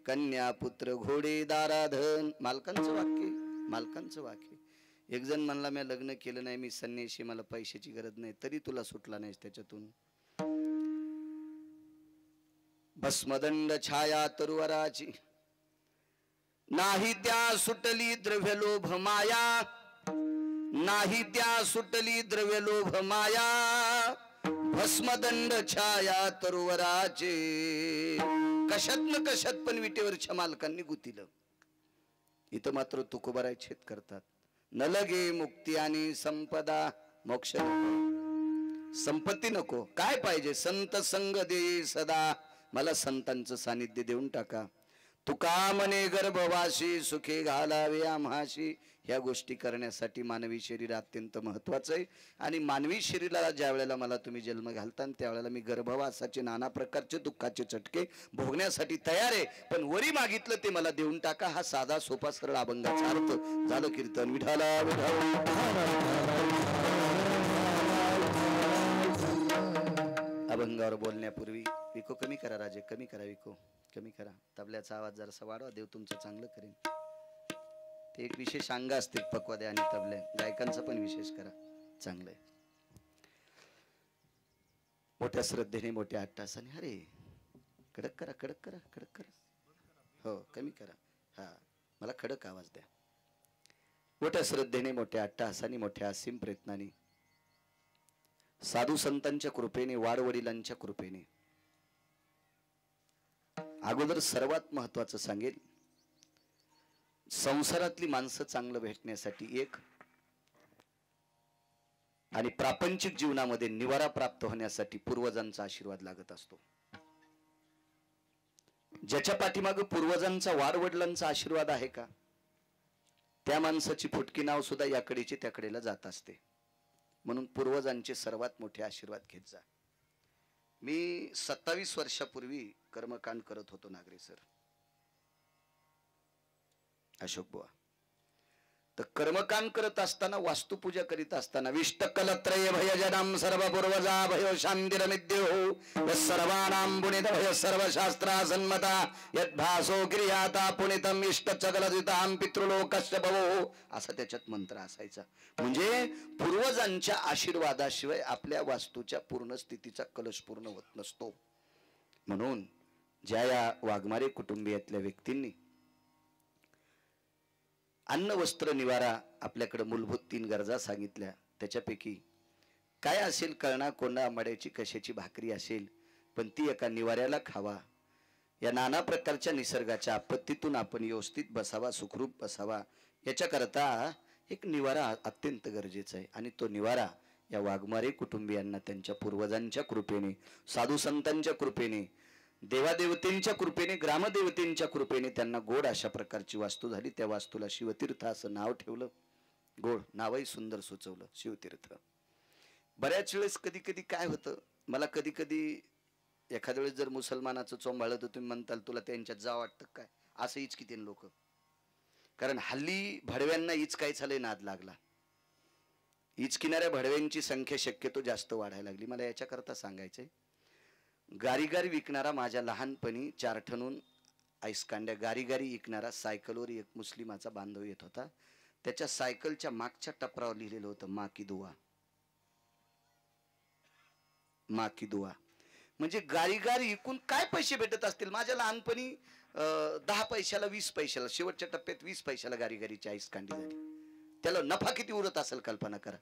कन्या पुत्र घोडे दाराधन. मालकांचं वाक्य, मालकांचं वाक्य. एक जण म्हणला मी लग्न केलं नाही, मी संन्याशी, मला पैशाची गरज नाही, तरी तुला सुटला नाहीस त्याच्यातून. भस्मदंड छाया तरुवराची, नाही त्या सुटली द्रव्य लोभ माया, नाही त्या सुटली द्रव्य लोभ माया. भस्मदंड छाया तरुवराचे, कशात न कशात पण विटेवरच्या मालकांनी गुतीलं. इथं मात्र तुकोबाराय छेद करतात. न लगे मुक्ती आणि संपदा, मोक्ष नको, संपत्ती नको, काय पाहिजे? संत संग दे सदा, मला संतांचं सानिध्य देऊन टाका. तुका म्हणे गर्भवासी, सुखे घालावे आम्हाशी. ह्या गोष्टी करण्यासाठी मानवी शरीर अत्यंत महत्वाचं आहे. आणि मानवी शरीराला ज्या वेळेला मला तुम्ही जन्म घालता त्यावेळेला मी गर्भवासाचे नाना प्रकारचे दुःखाचे चटके भोगण्यासाठी तयार आहे. पण वरी मागितलं ते मला देऊन टाका, हा साधा सोपा सरळ अभंगाचा अर्थ. झालं कीर्तन. विठाला विठा. अभंगावर बोलण्यापूर्वी विको कमी करा राजे, कमी करा विको, कमी करा. तबल्याचा आवाज जरासा वाढवा, देव तुमचं चांगलं करेन. ते एक विशेष अंग असते पक्वादे आणि तबले, गायकांचा पण विशेष करा, चांगलं आहे. मोठ्या श्रद्धेने, मोठ्या अट्टासाने. अरे कडक करा, कडक करा, कडक करा. हो कमी करा. हा मला खडक आवाज द्या. मोठ्या श्रद्धेने, मोठ्या अट्टाहासाने, मोठ्या असीम प्रयत्नाने, साधू संतांच्या कृपेने, वाडवडिलांच्या कृपेने. अगोदर सर्वात महत्वाचं सांगेल, संसारातली माणसं चांगलं भेटण्यासाठी एक, आणि प्रापंचिक जीवनामध्ये निवारा प्राप्त होण्यासाठी पूर्वजांचा आशीर्वाद लागत असतो. ज्याच्या पाठीमागे पूर्वजांचा, वाडवडिलांचा आशीर्वाद आहे का, त्या माणसाची फुटकी नाव सुद्धा याकडेची त्याकडेला जात असते. म्हणून पूर्वजांचे सर्वात मोठे आशीर्वाद घेत जा. मी 27 वर्षापूर्वी कर्मकांड करत होतो नागरे सर, अशोक बुवा. तर कर्मकांड करत असताना, वास्तुपूजा करीत असताना, विष्टकलत्रय भयजनम सर्व पूर्वजा भयो शांतिरमिद्यो सर्वानां पुनित भय सर्वशास्त्रा सन्मता यद्भासो क्रियाता पुनितम इष्टचकलजितां पितृलोकस्य भवो, असा त्याच्यात मंत्र असायचा. म्हणजे पूर्वजांच्या आशीर्वादाशिवाय आपल्या वास्तूच्या पूर्ण स्थितीचा कलश पूर्ण होत नसतो. म्हणून ज्या या वाघमारे कुटुंबियातल्या व्यक्तींनी अन्न वस्त्र निवारा आपल्याकडे मूलभूत 3 गरजा सांगितल्या, त्याच्यापैकी काय असेल, कळणा कोंडा आंबाड्याची कशाची भाकरी असेल, पण ती एका निवाऱ्याला खावा. या नाना प्रकारच्या निसर्गाच्या आपत्तीतून आपण व्यवस्थित बसावा, सुखरूप बसावा, याच्याकरता एक निवारा अत्यंत गरजेचा आहे. आणि तो निवारा या वाघमारे कुटुंबियांना त्यांच्या पूर्वजांच्या कृपेने, साधू संतांच्या कृपेने, देवादेवतेंच्या कृपेने, ग्रामदेवतेंच्या कृपेने त्यांना गोड अशा प्रकारची वास्तू झाली. त्या वास्तूला शिवतीर्थ असं नाव ठेवलं. गोड नावही सुंदर सुचवलं, शिवतीर्थ. बऱ्याच वेळेस कधी कधी काय होतं, मला कधी कधी एखाद्या वेळेस जर मुसलमानाचं चोंबाळलं तर तुम्ही म्हणताल तुला त्यांच्यात जा वाटतं काय, असं इचकितीन लोक. कारण हल्ली भडव्यांना इचकायचा नाद लागला. इचकिणाऱ्या भडव्यांची संख्या शक्यतो जास्त वाढायला लागली. मला याच्याकरता सांगायचंय, गारीगारी विकणारा, माझ्या लहानपणी 4 ठणून आईसकांड्या गारीगारी विकणारा सायकलवर एक मुस्लिमाचा बांधव येत होता. त्याच्या सायकलच्या मागच्या टपरावर लिहिलेलं होतं मा की दुआ, मा की दुआ. म्हणजे गारीगारी विकून काय पैसे भेटत असतील. माझ्या लहानपणी 10 पैशाला, 20 पैशाला, शेवटच्या टप्प्यात 20 पैशाला गारीगारीची आईसकांडी झाली. त्याला नफा किती उरत असेल कल्पना करा.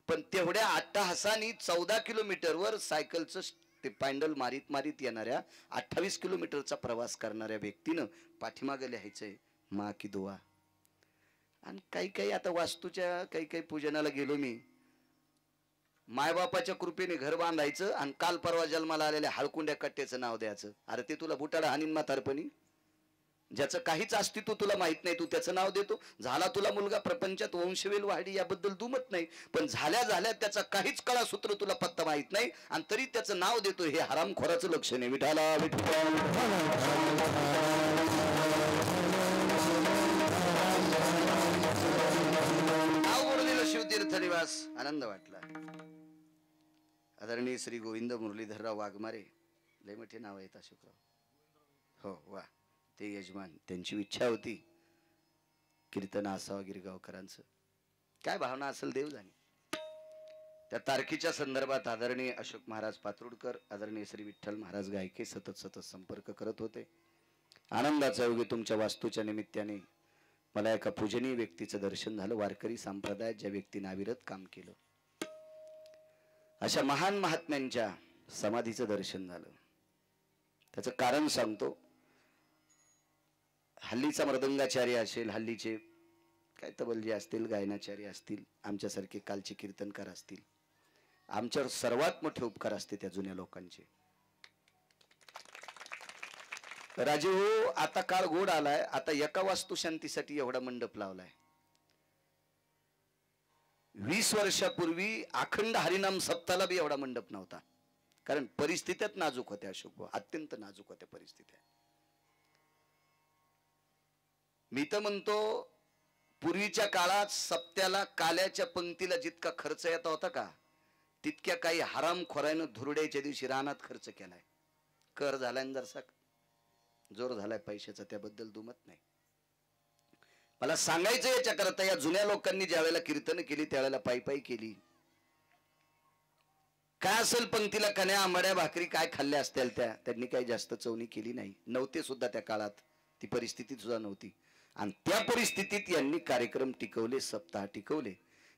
पण तेवढ्या अट्टाहासानी 14 किलोमीटरवर सायकलचं ते पॅन्डल मारीत मारीत येणाऱ्या 28 किलोमीटरचा प्रवास करणाऱ्या व्यक्तीनं पाठीमागे लिहायचंय मा की दुआ. आणि काही काही आता वास्तूच्या काही काही पूजनाला गेलो मी, मायबापाच्या कृपेने घर बांधायचं आणि काल परवा जन्माला आलेल्या हळकुंड्या कट्ट्याचं नाव द्यायचं. अरे ते तुला बुटाडा हानीन म्हातारपणी, ज्याचं काहीच अस्तित्व तुला माहित नाही, तू त्याचं नाव देतो. झाला तुला मुलगा, प्रपंचात वंशवेल वाढी याबद्दल दुमत नाही, पण झाल्या झाल्या त्याचा काहीच कळासूत्र तुला पत्ता माहित नाही आणि तरी त्याचं नाव देतो. हे हरामखोराचं लक्षण आहे. विठाला नाव उरलेलं शिवतीर्थ निवास. आनंद वाटला. आदरणीय श्री गोविंद मुरलीधरराव वाघमारे, लय मोठे नाव आहेत अशोकराव. हो वा, ते यजमान, त्यांची इच्छा होती कीर्तन असावं गिरगावकरांचं. काय भावना असेल देव जाणे. त्या तारखेच्या संदर्भात आदरणीय अशोक महाराज पात्रुडकर, आदरणीय श्री विठ्ठल महाराज गायके सतत संपर्क करत होते. आनंदाचा योगी तुमच्या वास्तूच्या निमित्ताने मला एका पूजनीय व्यक्तीचं दर्शन झालं. वारकरी संप्रदायात ज्या व्यक्तीने अविरत काम केलं, अशा महान महात्म्यांच्या समाधीचं दर्शन झालं. त्याचं कारण सांगतो. हल्लीचा मृदंगाचार्य असेल, हल्लीचे काय तबलजे असतील, गायनाचार्य असतील, आमच्यासारखे कालचे कीर्तनकार असतील, आमच्यावर सर्वात मोठे उपकार असते त्या जुन्या लोकांचे. राजे हो, आता काळ गोड आलाय. आता एका वास्तुशांतीसाठी एवढा मंडप लावलाय. 20 वर्षापूर्वी अखंड हरिनाम सप्ताहाला बी एवढा मंडप नव्हता. कारण परिस्थितीत नाजूक होत्या अशोक भाऊ, अत्यंत नाजूक होत्या परिस्थित्या. मी तर म्हणतो पूर्वीच्या काळात सप्त्याला काल्याच्या पंक्तीला जितका खर्च येत होता का, तितक्या काही हरामखोरानं धुरड्याच्या दिवशी रानात खर्च केलाय. कर झालाय जरसा जोर झालाय पैशाचा, त्याबद्दल दुमत नाही. मला सांगायचं याच्याकरता, या जुन्या लोकांनी ज्या वेळेला कीर्तन केली त्यावेळेला पायी पायी केली. काय असेल पंक्तीला कण्या आंबाड्या भाकरी काय खाल्ल्या असतील त्यांनी काही जास्त चवणी केली नाही. नव्हते सुद्धा त्या काळात, ती परिस्थिती सुद्धा नव्हती. आणि त्या परिस्थितीत यांनी कार्यक्रम टिकवले, सप्ताह टिकवले.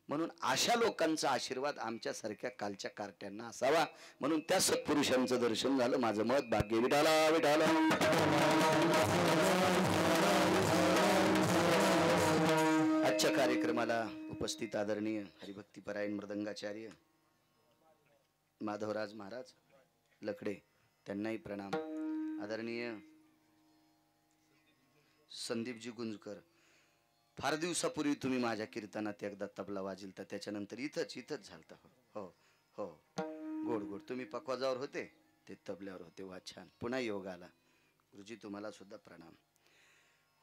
म्हणून अशा लोकांचा आशीर्वाद आमच्या सारख्या कालच्या कार्ट्यांना असावा. म्हणून त्या सत्पुरुषांचं दर्शन झालं. माझं मत भाग्य विठाला विठाला. आजच्या कार्यक्रमाला उपस्थित आदरणीय हरिभक्तीपरायण मृदंगाचार्य माधवराज महाराज लकडे, त्यांनाही प्रणाम. आदरणीय संदीपजी गुंजकर, फार दिवसापूर्वी तुम्ही माझ्या कीर्तनात एकदा तबला वाजिलता, त्याच्यानंतर इथंच झालता. हो हो, गोड गोड. तुम्ही पकवाजावर होते, ते तबल्यावर होते. वा छान, पुन्हा योग आला. गुरुजी तुम्हाला सुद्धा प्रणाम.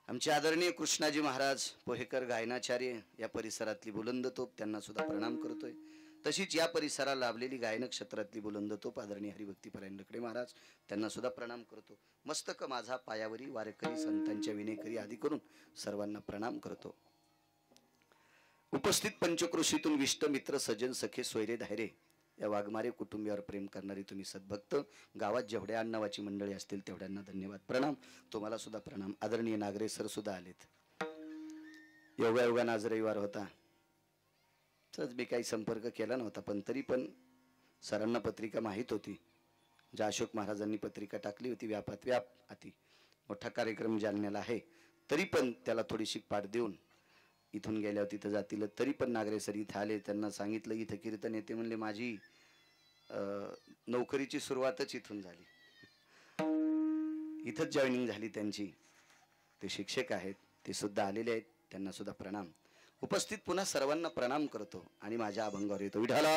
आमचे आदरणीय कृष्णाजी महाराज पोहेकर गायनाचार्य, या परिसरातली बुलंद तोप, त्यांना सुद्धा प्रणाम करतोय. तशीच या परिसराला लाभलेली गायन क्षेत्रातली बुलंद तोप आदरणीय हरिभक्तीपरायण लकडे महाराज, त्यांना सुद्धा प्रणाम करतो. मस्तक माझा पायावरी, वारकरी संतांच्या विनेकरी आदी करून सर्वांना प्रणाम करतो. उपस्थित पंचक्रोशीतून विष्ट मित्र सज्जन सखे सोयरे धायरे, या वाघमारे कुटुंबियावर प्रेम करणारी तुम्ही सद्भक्त, गावात जेवढ्या नावाची मंडळी असतील तेवढ्यांना धन्यवाद प्रणाम. तुम्हाला सुद्धा प्रणाम. आदरणीय नागरे सर सुद्धा आलेत. योगायोगानं आज रविवार होता, तर मी काही संपर्क केला नव्हता, पण तरी पण सरांना पत्रिका माहीत होती. ज्या अशोक महाराजांनी पत्रिका टाकली होती, व्यापात व्याप अति मोठा कार्यक्रम जालन्याला आहे, तरी पण त्याला थोडीशी पाठ देऊन इथून गेल्यावर तिथं जातील. तरी पण नागरे सर इथं आले. त्यांना सांगितलं इथं कीर्तन येते. म्हणले माझी नोकरीची सुरुवातच इथून झाली, इथंच जॉईनिंग झाली त्यांची. ते शिक्षक आहेत, ते सुद्धा आलेले आहेत, त्यांना सुद्धा प्रणाम. उपस्थित पुन्हा सर्वांना प्रणाम करतो आणि माझ्या अभंगावर येतो. विठाला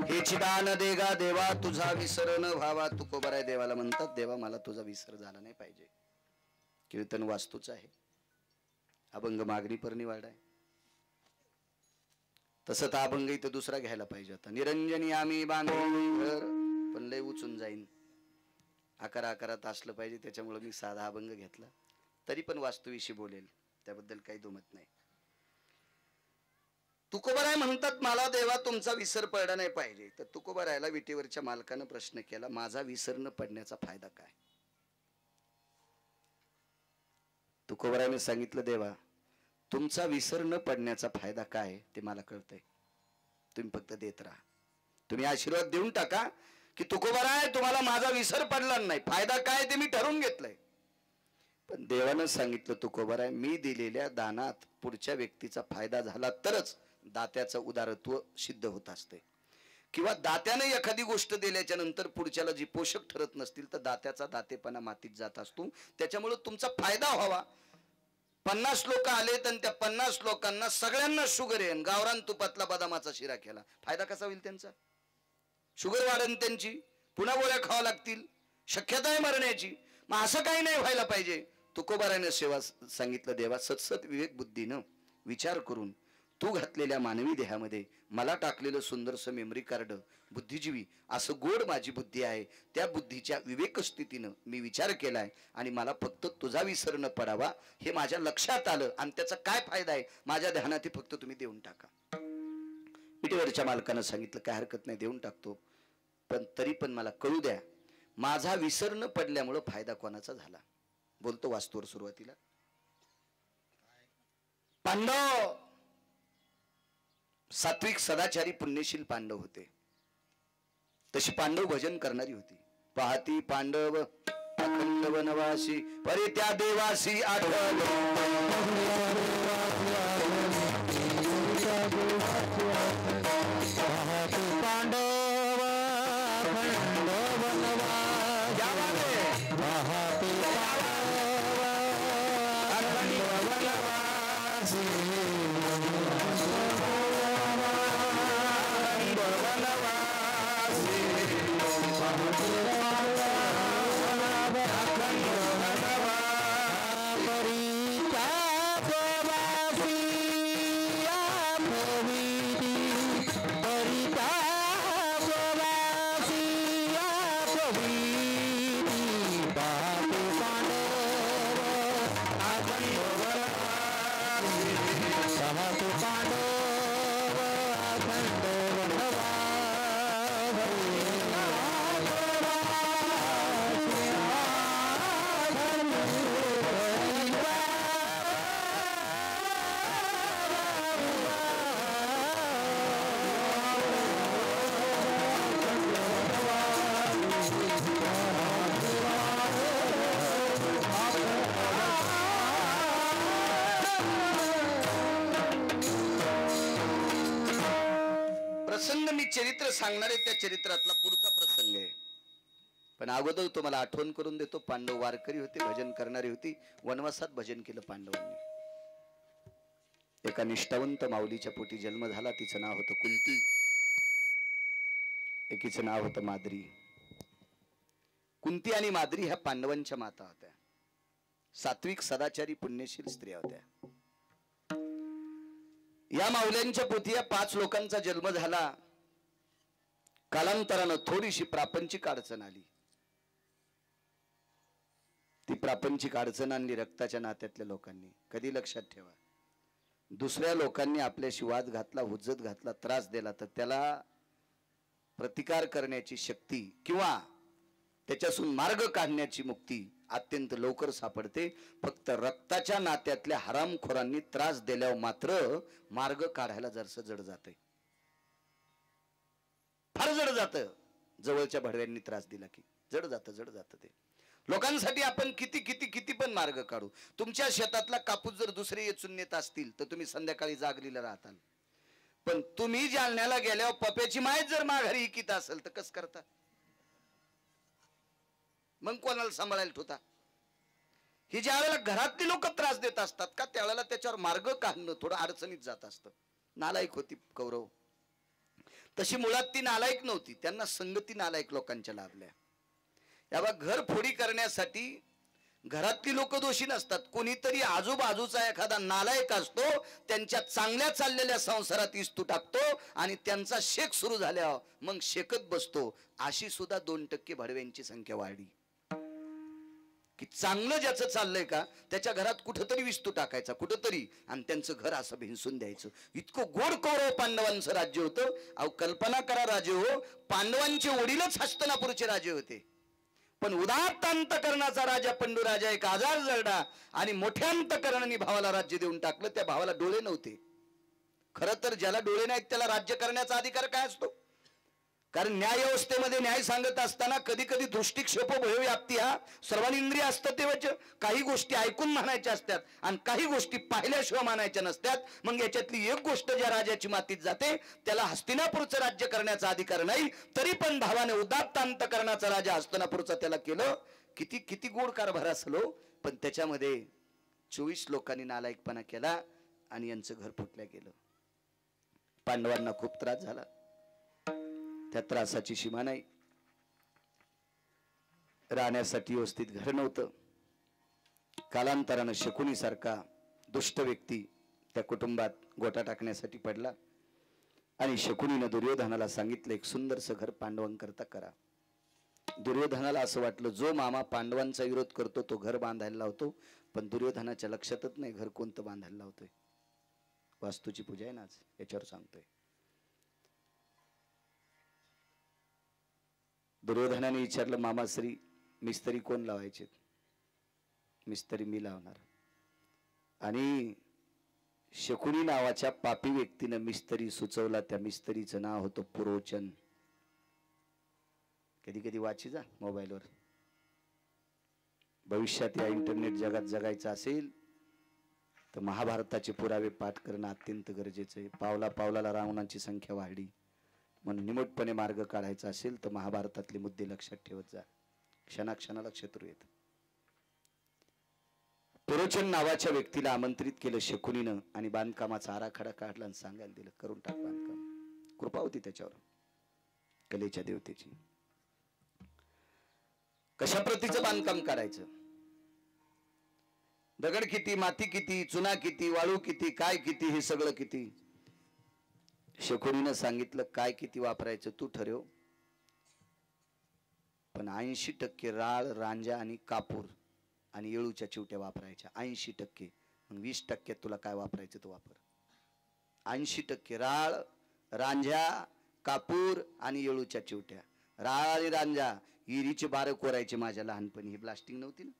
हे चिदान देगा देवा, तुझा विसर न व्हावा. तुकोबाराय देवाला म्हणतात, देवा मला तुझा विसर झाला नाही पाहिजे. कीर्तन वास्तूच आहे, अभंग मागणी परनिवाड आहे. तसं तर अभंग इथं दुसरा घ्यायला पाहिजे होता. निरंजनी आम्ही बांधे घर, पण लय उचून जाईन. आकारात असलं पाहिजे, त्याच्यामुळे मी साधा अभंग घेतला. तरी पण वास्तूविषयी बोलेल, त्याबद्दल काही दुमत नाही. तुकोबाराय म्हणतात मला देवा तुमचा विसर पडला नाही पाहिजे. तर तुकोबारायला विटेवरच्या मालकानं प्रश्न केला, माझा विसर न पडण्याचा फायदा काय? तुकोबारायने सांगितलं, देवा तुमचा विसर न पडण्याचा फायदा काय ते मला कळतंय. तुम्ही फक्त देत राहा. तुम्ही आशीर्वाद देऊन टाका की तुकोबाराय तुम्हाला माझा विसर पडला नाही, फायदा काय ते मी ठरवून घेतलंय. पण देवानं सांगितलं, तुकोबाराय मी दिलेल्या दानात पुढच्या व्यक्तीचा फायदा झाला तरच दात्याचं उदारत्व सिद्ध होत असते. किंवा दात्याने एखादी गोष्ट दिल्याच्या नंतर पुढच्याला जी पोषक ठरत नसतील तर दात्याचा दातेपणा मातीत जात असतो. त्याच्यामुळे तुमचा फायदा व्हावा. 50 लोक आलेत आणि त्या 50 लोकांना सगळ्यांना शुगर येईल, गावरान तुपातला बदामाचा शिरा केला, फायदा कसा होईल त्यांचा? शुगर वाढेल त्यांची, पुन्हा गोळ्या खावा लागतील, शक्यता आहे मरण्याची. मग असं काही नाही व्हायला पाहिजे. तुकोबारायने सेवा सांगितलं, देवा सत्सत विवेक बुद्धीनं विचार करून तू घातलेल्या मानवी देहामध्ये मला टाकलेलं सुंदरसं मेमरी कार्ड, बुद्धिजीवी असं गोड माझी बुद्धी आहे, त्या बुद्धीच्या विवेक स्थितीनं मी विचार केलाय आणि मला फक्त तुझा विसर न पडावा हे माझ्या लक्षात आलं आणि त्याचा काय फायदा आहे माझ्या ध्यानात फक्त तुम्ही देऊन टाका. मिठीवरच्या मालकानं सांगितलं काय हरकत नाही देऊन टाकतो, पण तरी पण मला कळू द्या माझा विसर न पडल्यामुळं फायदा कोणाचा झाला. बोलतो वास्तूवर सुरुवातीला पांडव सात्विक सदाचारी पुण्यशील पांडव होते. तशी पांडव भजन करणारी होती. पाहती पांडव अखंड वनवासी परी त्या देवासी आठवले. पांडव अखंड वनवासी चरित्र सांगणारे त्या चरित्रातला पुढचा प्रसंग आहे. पण अगोदर तुम्हाला आठवण करून देतो. पांडव वारकरी होते, भजन करणारी होती. वनवासात भजन केलं पांडवांनी. एका निष्ठावंत माऊलीच्या पोटी जन्म झाला. तिचं नाव होतं कुंती, एकीचं नाव होतं माद्री. कुंती आणि माद्री ह्या पांडवांच्या माता होत्या. सात्विक सदाचारी पुण्यशील स्त्रिया होत्या. या माऊल्यांच्या पोटी या 5 लोकांचा जन्म झाला. कालांतरानं थोडीशी प्रापंचिक अडचण आली. ती प्रापंचिक अडचण आणली रक्ताच्या नात्यातल्या लोकांनी. कधी लक्षात ठेवा, दुसऱ्या लोकांनी आपल्याशी वाद घातला, हुज्जत घातला, त्रास दिला तर त्याला प्रतिकार करण्याची शक्ती किंवा त्याच्यातून मार्ग काढण्याची मुक्ती अत्यंत लवकर सापडते. फक्त रक्ताच्या नात्यातल्या हरामखोरांनी त्रास दिल्यावर मात्र मार्ग काढायला जरसं जड जाते, फार जड जातं. जवळच्या भडव्यांनी त्रास दिला की जड जातं ते. लोकांसाठी आपण किती किती किती पण मार्ग काढू. तुमच्या शेतातला कापूस जर दुसरे येचून नेत असतील तर तुम्ही संध्याकाळी जागलीला राहताल. पण तुम्ही जालन्याला गेल्यावर पप्याची माय जर माघारी इकित असेल तर कस करता? मग कोणाला सांभाळायला ठेवता? ही ज्या वेळेला घरातली लोक त्रास देत असतात का त्यावेळेला त्याच्यावर मार्ग काढणं थोडं अडचणीत जात असतं. नालायक होती कौरव. तशी मुळात ती नालायक नव्हती, त्यांना संगती नालायक लोकांच्या लाभल्या. याबा घर फोडी करण्यासाठी घरातली लोक दोषी नसतात. कोणीतरी आजूबाजूचा एखादा नालायक असतो, त्यांच्या चांगल्या चाललेल्या संसारात इस्तू टाकतो आणि त्यांचा शेक सुरू झाल्यावर मग शेकत बसतो. अशी सुद्धा 2% भडव्यांची संख्या वाढली. की चांगलं ज्याचं चाललंय का त्याच्या घरात कुठंतरी विस्तू टाकायचा कुठंतरी आणि त्यांचं घर असं भिनसून द्यायचं. इतकं गोड कौरव पांडवांचं राज्य होतं. अहो कल्पना करा राजे हो, पांडवांचे वडीलच हस्तिनापूरचे राजे होते. पण उदात्त अंतकरणाचा राजा पंडूराजा एक आजार जळला आणि मोठ्या अंतकरणाने भावाला राज्य देऊन टाकलं. त्या भावाला डोळे नव्हते. खरं तर ज्याला डोळे नाहीत त्याला राज्य करण्याचा अधिकार काय असतो? कारण न्याय व्यवस्थेमध्ये न्याय सांगत असताना कधी कधी दृष्टिक्षेप भयव्याप्ती हा सर्वांनिंद्रिय असतं. तेव्हा काही गोष्टी ऐकून म्हणायच्या असतात आणि काही गोष्टी पाहिल्याशिवाय मानायच्या नसतात. मग याच्यातली एक गोष्ट ज्या राजाची मातीत जाते त्याला हस्तिनापूरचं राज्य करण्याचा अधिकार नाही. तरी पण भावाने उदात्त अंतकरणाचा राजा हस्तिनापूरचा त्याला केलं. किती किती गोड कारभार असलो, पण त्याच्यामध्ये 24 लोकांनी नालायकपणा केला आणि यांचं घर फुटल्या गेलं. पांडवांना खूप त्रास झाला. त्या त्रासाची सीमा नाही. राहण्यासाठी व्यवस्थित घर नव्हतं. कालांतरानं शकुनी सारखा दुष्ट व्यक्ती त्या कुटुंबात गोटा टाकण्यासाठी पडला आणि शकुनीनं दुर्योधनाला सांगितलं एक सुंदरसं घर पांडवांकरता करा. दुर्योधनाला असं वाटलं जो मामा पांडवांचा विरोध करतो तो घर बांधायला लावतो, पण दुर्योधनाच्या लक्षातच नाही घर कोणतं बांधायला लावतोय. वास्तूची पूजा आहे ना आज, याच्यावर सांगतोय. दुर्योधनाने विचारलं मामाश्री मिस्त्री कोण लावायचे? मिस्त्री मी लावणार. आणि शकुनी नावाच्या पापी व्यक्तीनं मिस्त्री सुचवला. त्या मिस्त्रीचं नाव होतं पुरोचन. कधी कधी वाची जा मोबाईलवर. भविष्यात या इंटरनेट जगात जगायचं असेल तर महाभारताचे पुरावे पाठ करणं अत्यंत गरजेचं आहे. पावला पावलाला रावणाची संख्या वाढली म्हणून निमूटपणे मार्ग काढायचा असेल तर महाभारतातले मुद्दे लक्षात ठेवत जा. क्षणाक्षणाला शत्रू येत. पुरोचन नावाच्या व्यक्तीला आमंत्रित केलं शकुनीनं आणि बांधकामाचा आराखडा काढला आणि सांगायला दिलं करून टाक बांधकाम. कृपा होती त्याच्यावर कलेच्या देवतेची. कशा प्रतीचं बांधकाम करायचं? दगड किती, माती किती, चुना किती, वाळू किती, काय किती, हे सगळं किती. शकुनीनं सांगितलं काय किती वापरायचं तू ठरव, पण 80% राळ, रांजा आणि कापूर आणि येळूच्या चिवट्या वापरायच्या. 80%. मग 20% तुला काय वापरायचं तो वापर. 80% राळ, रांजा, कापूर आणि येळूच्या चिवट्या. राळ आणि रांजा इरीचे बारं कोरायचे. माझ्या लहानपणी ही ब्लास्टिंग नव्हती ना,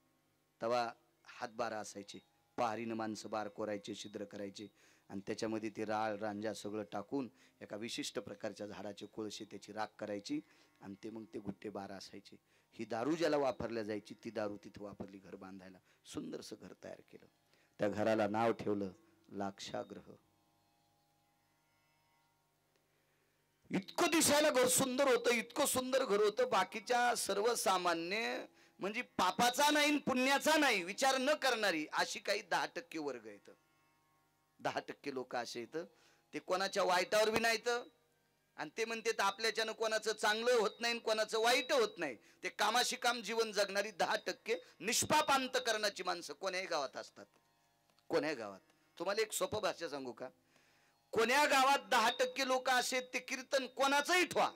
तेव्हा हातबारा असायचे. पहारीनं माणसं बार कोरायचे, छिद्र करायचे आणि त्याच्यामध्ये ते राळ रांजा सगळं टाकून एका विशिष्ट प्रकारच्या झाडाचे कोळसे त्याची राख करायची आणि ते मग ते गुट्टे बारा असायचे. ही दारू ज्याला वापरल्या जायची ती दारू तिथे वापरली घर बांधायला. सुंदरसं घर तयार केलं. त्या घराला नाव ठेवलं लाक्षागृह. इतकं दिसायला घर सुंदर होतं, इतकं सुंदर घर होतं. बाकीच्या सर्वसामान्य म्हणजे पापाचा नाही पुण्याचा नाही विचार न करणारी अशी काही 10% वर्ग येत. 10% लोक असे येत ते कोणाच्या वाईटावर बी नाहीत आणि ते म्हणते आपल्याच्यानं कोणाचं चांगलं होत नाही कोणाचं वाईट होत नाही. ते कामाशी काम जीवन जगणारी 10% निष्पाप अंतकरणाची माणसं कोण्याही गावात असतात. कोण्याही गावात. तुम्हाला एक सोपं भाषा सांगू का? कोण्या गावात 10% लोक असे ते कीर्तन कोणाचंही ठेवा,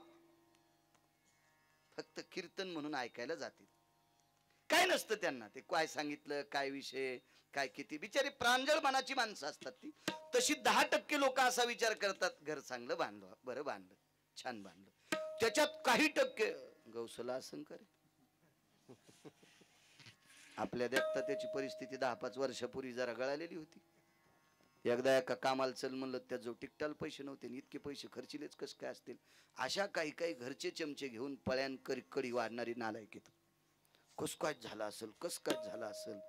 फक्त कीर्तन म्हणून ऐकायला जातील. काय नसतं त्यांना. ते काय सांगितलं, काय विषय, काय किती. बिचारी प्रांजळ मनाची माणसं असतात ती. तशी 10% लोक असा विचार करतात घर चांगलं बांधलं, बरं बांधलं, छान बांधलं. त्याच्यात काही टक्के गौसला असंकर. आपल्या देखता त्याची परिस्थिती 10-5 वर्षापूर्वी जरा गळालेली होती. एकदा एका कामाला चल म्हणलं त्याजवळ टिकटाल पैसे नव्हते. इतके पैसे खर्चिलेच कस काय असतील. अशा काही काही घरचे चमचे घेऊन पळ्यान कडी वाढणारी नालायकीत. कस काय झाला असेल, कस काय झाला असेल.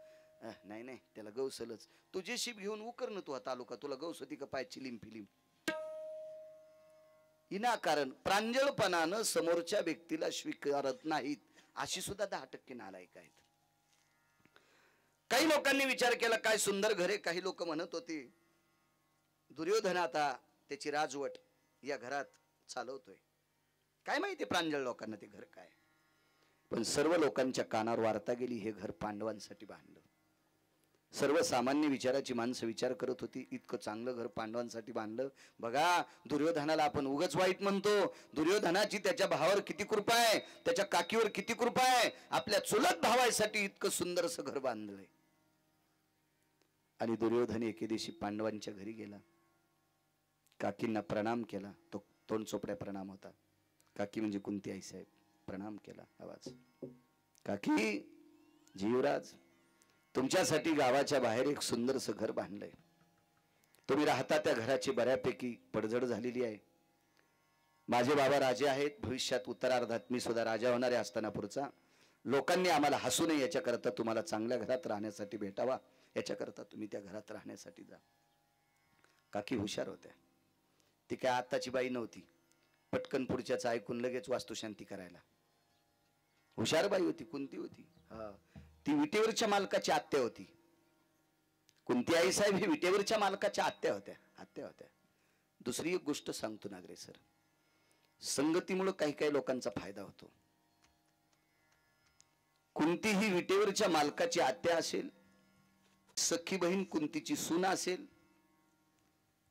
नाही नाही त्याला गौसलच. तू जेसीब घेऊन उकर ना तू तालुका, तुला गौस होती का पाय चिलीम फिलीम. विनाकारण प्रांजळपणानं समोरच्या व्यक्तीला स्वीकारत नाहीत अशी सुद्धा 10% नालायक आहेत. काही लोकांनी विचार केला काय सुंदर घरे. काही लोक म्हणत होते दुर्योधन आता त्याची राजवट या घरात चालवतोय. काय माहिती प्रांजळ लोकांना ते घर काय. पण सर्व लोकांच्या कानावर वार्ता गेली हे घर पांडवांसाठी बांधलं. सर्वसामान्य विचाराची माणसं विचार करत होती इतकं चांगलं घर पांडवांसाठी बांधलं. बघा दुर्योधनाला आपण उगाच वाईट म्हणतो. दुर्योधनाची त्याच्या भावावर किती कृपा आहे, त्याच्या काकीवर किती कृपा आहे. आपल्या चुलत भावासाठी इतकं सुंदरसं घर बांधलंय. आणि दुर्योधन एके दिवशी पांडवांच्या घरी गेला. काकींना प्रणाम केला. तो तोंड चोपड्या प्रणाम होता. काकी म्हणजे कुंती आई साहेब. प्रणाम केला. आवाज काकी जीवराज तुमच्यासाठी गावाच्या बाहेर एक सुंदरसं घर बांधलंय. तुम्ही राहता त्या घराची बऱ्यापैकी पडझड झालेली आहे. माझे बाबा राजे आहेत. भविष्यात उत्तरार्धात मी सुद्धा राजा होणारे असतानापूरचा. लोकांनी आम्हाला हसू नये याच्याकरता तुम्हाला चांगल्या घरात राहण्यासाठी भेटावा याच्याकरता तुम्ही त्या घरात राहण्यासाठी जा. काकी हुशार होत्या. ती काय आत्ताची बाई नव्हती. पटकन पुढच्याच ऐकून लगेच वास्तुशांती करायला हुशार बाई होती. कुंती होती. हा ती विटेवरच्या मालकाची आत्या होती. कुंती आई साहेब हे विटेवरच्या मालकाच्या आत्या होत्या. दुसरी एक गोष्ट सांगतो नागरे सर. संगतीमुळे काही काही लोकांचा फायदा होतो. कुंती ही विटेवरच्या मालकाची आत्या असेल, सखी बहीण कुंतीची सून असेल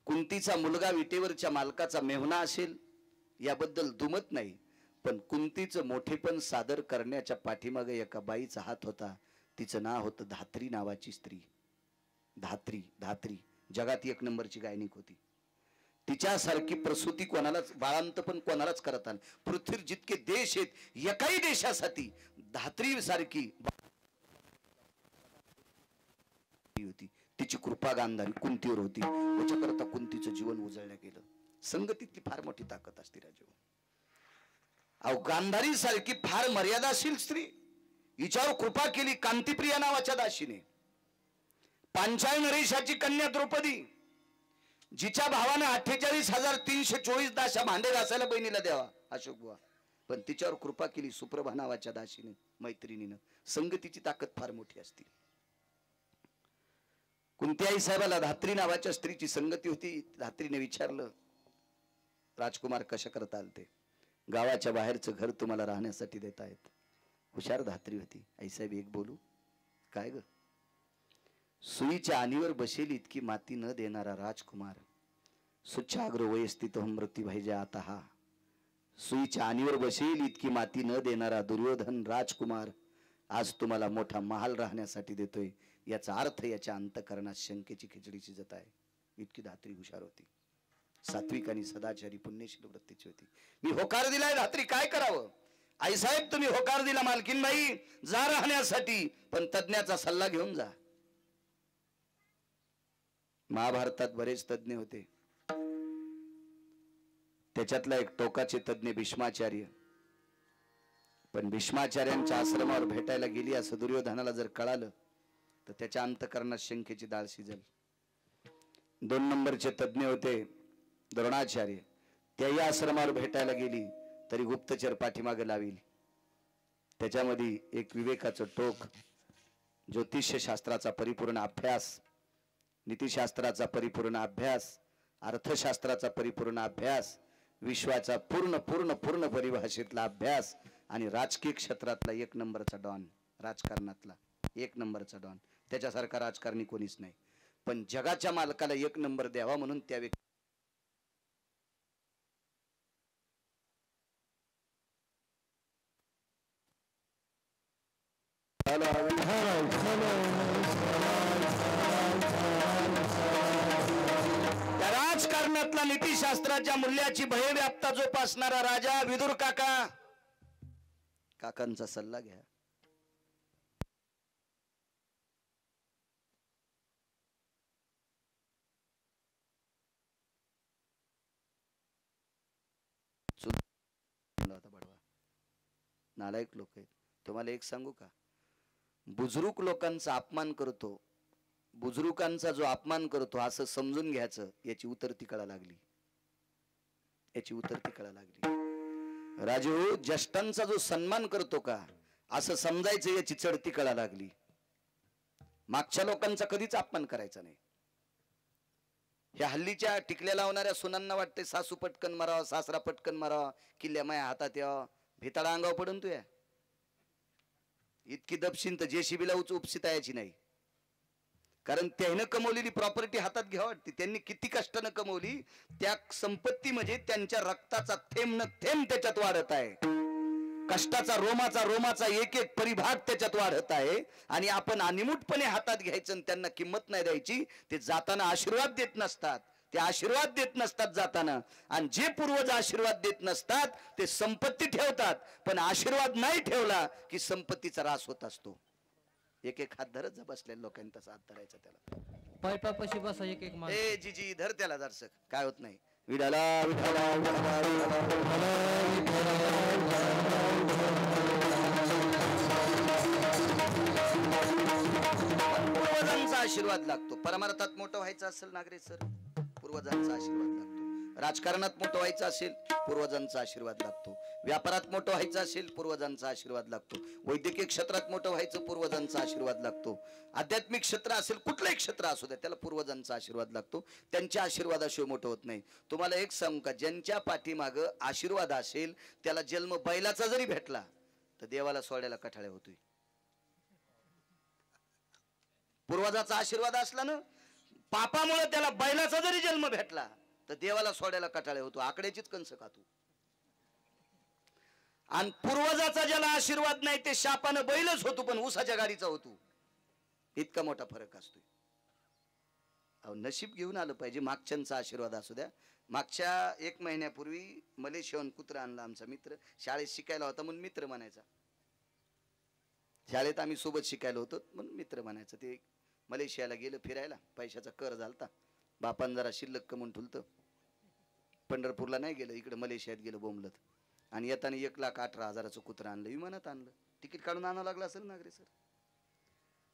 कुंतीचा मुलगा विटेवरच्या मालकाचा मेहुणा असेल याबद्दल दुमत नाही, पण कुंतीचं मोठेपण सादर करण्याच्या पाठीमागे एका बाईचा हात होता. तिचं नाव होतं धात्री नावाची स्त्री. धात्री धात्री जगात एक नंबरची गायनिक होती. तिच्यासारखी प्रसूती कोणालाच, बाळांत पण कोणालाच करत आलं. पृथ्वीवर जितके देश आहेत एकाही देशासाठी धात्री सारखी होती. तिची कृपा गांधारी कुंतीवर होती. त्याच्याकरता कुंतीचं जीवन उजळलं गेलं. संगतीतली फार मोठी ताकद असते राजू. अहो गांधारी सारखी फार मर्यादाशील स्त्री, हिच्यावर कृपा केली कांतीप्रिया नावाच्या दासीने. पांचाळ नरेशाची कन्या द्रौपदी, जिच्या भावाने 48,324 दाशा भांडे घासायला बहिणीला द्यावा अशोक बुवा, पण तिच्यावर कृपा केली सुप्रभा नावाच्या दासीने, मैत्रिणीनं. संगतीची ताकद फार मोठी असते. कुंती आई साहेबाला धात्री नावाच्या स्त्रीची संगती होती. धात्रीने विचारलं, राजकुमार कशा करता आलते? गावाच्या बाहेरचं घर तुम्हाला राहण्यासाठी देत आहेत. हुशार धात्री होती. आईसाहेब एक बोलू? काय ग? सुईच्या आणीवर बसेल इतकी माती न देणारा राजकुमार, सुच्छाग्र वयस्थित मृत्यू भैजे आता हा. सुईच्या आणीवर बसेल इतकी माती न देणारा दुर्योधन राजकुमार आज तुम्हाला मोठा महाल राहण्यासाठी देतोय. याचा अर्थ याच्या अंतकरणात शंकेची खिचडी शिजत आहे. इतकी धात्री हुशार होती. सात्विक आणि सदाचारी पुण्यशील वृत्तीची होती. मी होकार दिलाय धात्री, काय करावं? आईसाहेब तुम्ही होकार दिला मालकीनबाई जा राहण्यासाठी, पण तज्ञाचा सल्ला घेऊन जा. महाभारतात बरेच तज्ञ होते. त्याच्यातला एक टोकाचे तज्ञ भीष्माचार्य. पण भीष्माचार्यांच्या आश्रमावर भेटायला गेली असं दुर्योधनाला जर कळालं तर त्याच्या अंतकरणात शंकेची डाळ शिजल. 2 नंबरचे तज्ञ होते द्रोणाचार्य. त्याही आश्रमावर भेटायला गेली तरी गुप्तचर पाठीमागे लावील. त्याच्यामध्ये एक विवेकाचं टोक, ज्योतिष्य शास्त्राचा परिपूर्ण अभ्यास, नीतिशास्त्राचा परिपूर्ण अभ्यास, अर्थशास्त्राचा परिपूर्ण अभ्यास, विश्वाचा पूर्ण पूर्ण पूर्ण परिभाषेतला अभ्यास आणि राजकीय क्षेत्रातला 1 नंबरचा डॉन, राजकारणातला 1 नंबरचा डॉन. त्याच्यासारखा राजकारणी कोणीच नाही. पण जगाच्या मालकाला 1 नंबर द्यावा म्हणून त्या व्यक्ती त्या राजकारणातला नीतिशास्त्राच्या मूल्याची भयव्याप्ता जोपासणारा राजा विदुर काका, काकांचा सल्ला घ्या. नालायक लोक आहेत. तुम्हाला एक सांगू का? बुजुर्ग लोकांचा अपमान करतो, बुजुर्गांचा जो अपमान करतो असं समजून घ्यायचं, याची उतरती कळा लागली. याची उतरती कळा लागली. राजू ज्येष्ठांचा जो सन्मान करतो का असं समजायचं, याची चढती कळा लागली. मागच्या लोकांचा कधीच अपमान करायचा नाही. ह्या हल्लीच्या टिकल्या लावणाऱ्या सुनांना वाटते सासू पटकन मारावा, सासरा पटकन मारावा, किल्ल्या माया हातात यावा, भिताळा अंगावर पडून तू या. इतकी दबशीन तर जेसीबीला उपसिता यायची नाही. कारण त्याने कमवलेली प्रॉपर्टी हातात घ्यावी वाटते. त्यांनी किती कष्टानं कमवली, त्या संपत्ती म्हणजे त्यांच्या रक्ताचा थेंब न थेंब त्याच्यात वाढत आहे. कष्टाचा रोमाचा एक एक परिभाग त्याच्यात वाढत आहे. आणि आपण अनिमुटपणे हातात घ्यायचं आणि त्यांना किंमत नाही द्यायची. ते जाताना आशीर्वाद देत नसतात, ते आशीर्वाद देत नसतात जाताना. आणि जे पूर्वज आशीर्वाद देत नसतात ते संपत्ती ठेवतात, पण आशीर्वाद नाही ठेवला की संपत्तीचा ऱ्हास होत असतो. एक एक हात धरत जा बसलेल्या लोकांनी तसा हात धरायचा. त्याला पायपापाशी बसा एक एक मान. ए जीजी धर त्याला दर्शक, काय होत नाही. विठाला विठाला पूर्वजांचा आशीर्वाद लागतो. परमार्थात मोठं व्हायचं असेल नागरे सर, पूर्वजांचा आशीर्वाद लागतो. राजकारणात मोठं व्हायचं असेल पूर्वजांचा आशीर्वाद लागतो. व्यापारात मोठं व्हायचं असेल पूर्वजांचा आशीर्वाद लागतो. वैद्यकीय क्षेत्रात मोठं व्हायचं पूर्वजांचा आशीर्वाद लागतो. आध्यात्मिक क्षेत्र असेल, कुठलंही क्षेत्र असू द्या, त्याला पूर्वजांचा आशीर्वाद लागतो. त्यांच्या आशीर्वादाशिवाय मोठं होत नाही. तुम्हाला एक सांगू का, ज्यांच्या पाठीमागं आशीर्वाद असेल त्याला जन्म बैलाचा जरी भेटला तर देवाला सोडायला कठाळ्या होतोय. पूर्वजाचा आशीर्वाद असला ना, पापामुळे त्याला बैलाचा जरी जन्म भेटला तर देवाला सोडायला कटाळे होतो, आकड्याचीच कंस खातो. आणि पूर्वजाचा ज्याला आशीर्वाद नाही ते शापानं बैलच होतो पण ऊसाच्या गाडीचा होतो. इतका मोठा फरक असतो. अहो नशीब घेऊन आलं पाहिजे. मागच्यांचा आशीर्वाद असू द्या. मागच्या 1 महिन्यापूर्वी मलेशियाहून कुत्रा आणला आमचा मित्र. शाळेत शिकायला होता म्हणून मित्र म्हणायचा. शाळेत आम्ही सोबत शिकायला होतो म्हणून मित्र म्हणायचं. ते मलेशियाला गेलं फिरायला, पैशाचा कर झालता. बापान जरा शिल्लक कमवून ठुलतं. पंढरपूरला नाही गेलं, इकडे मलेशियात गेलं बोंबलत. आणि येताना 1,18,000चं कुत्रं आणलं. विमानात आणलं. तिकीट काढून आणावं लागलं असेल नागरे सर.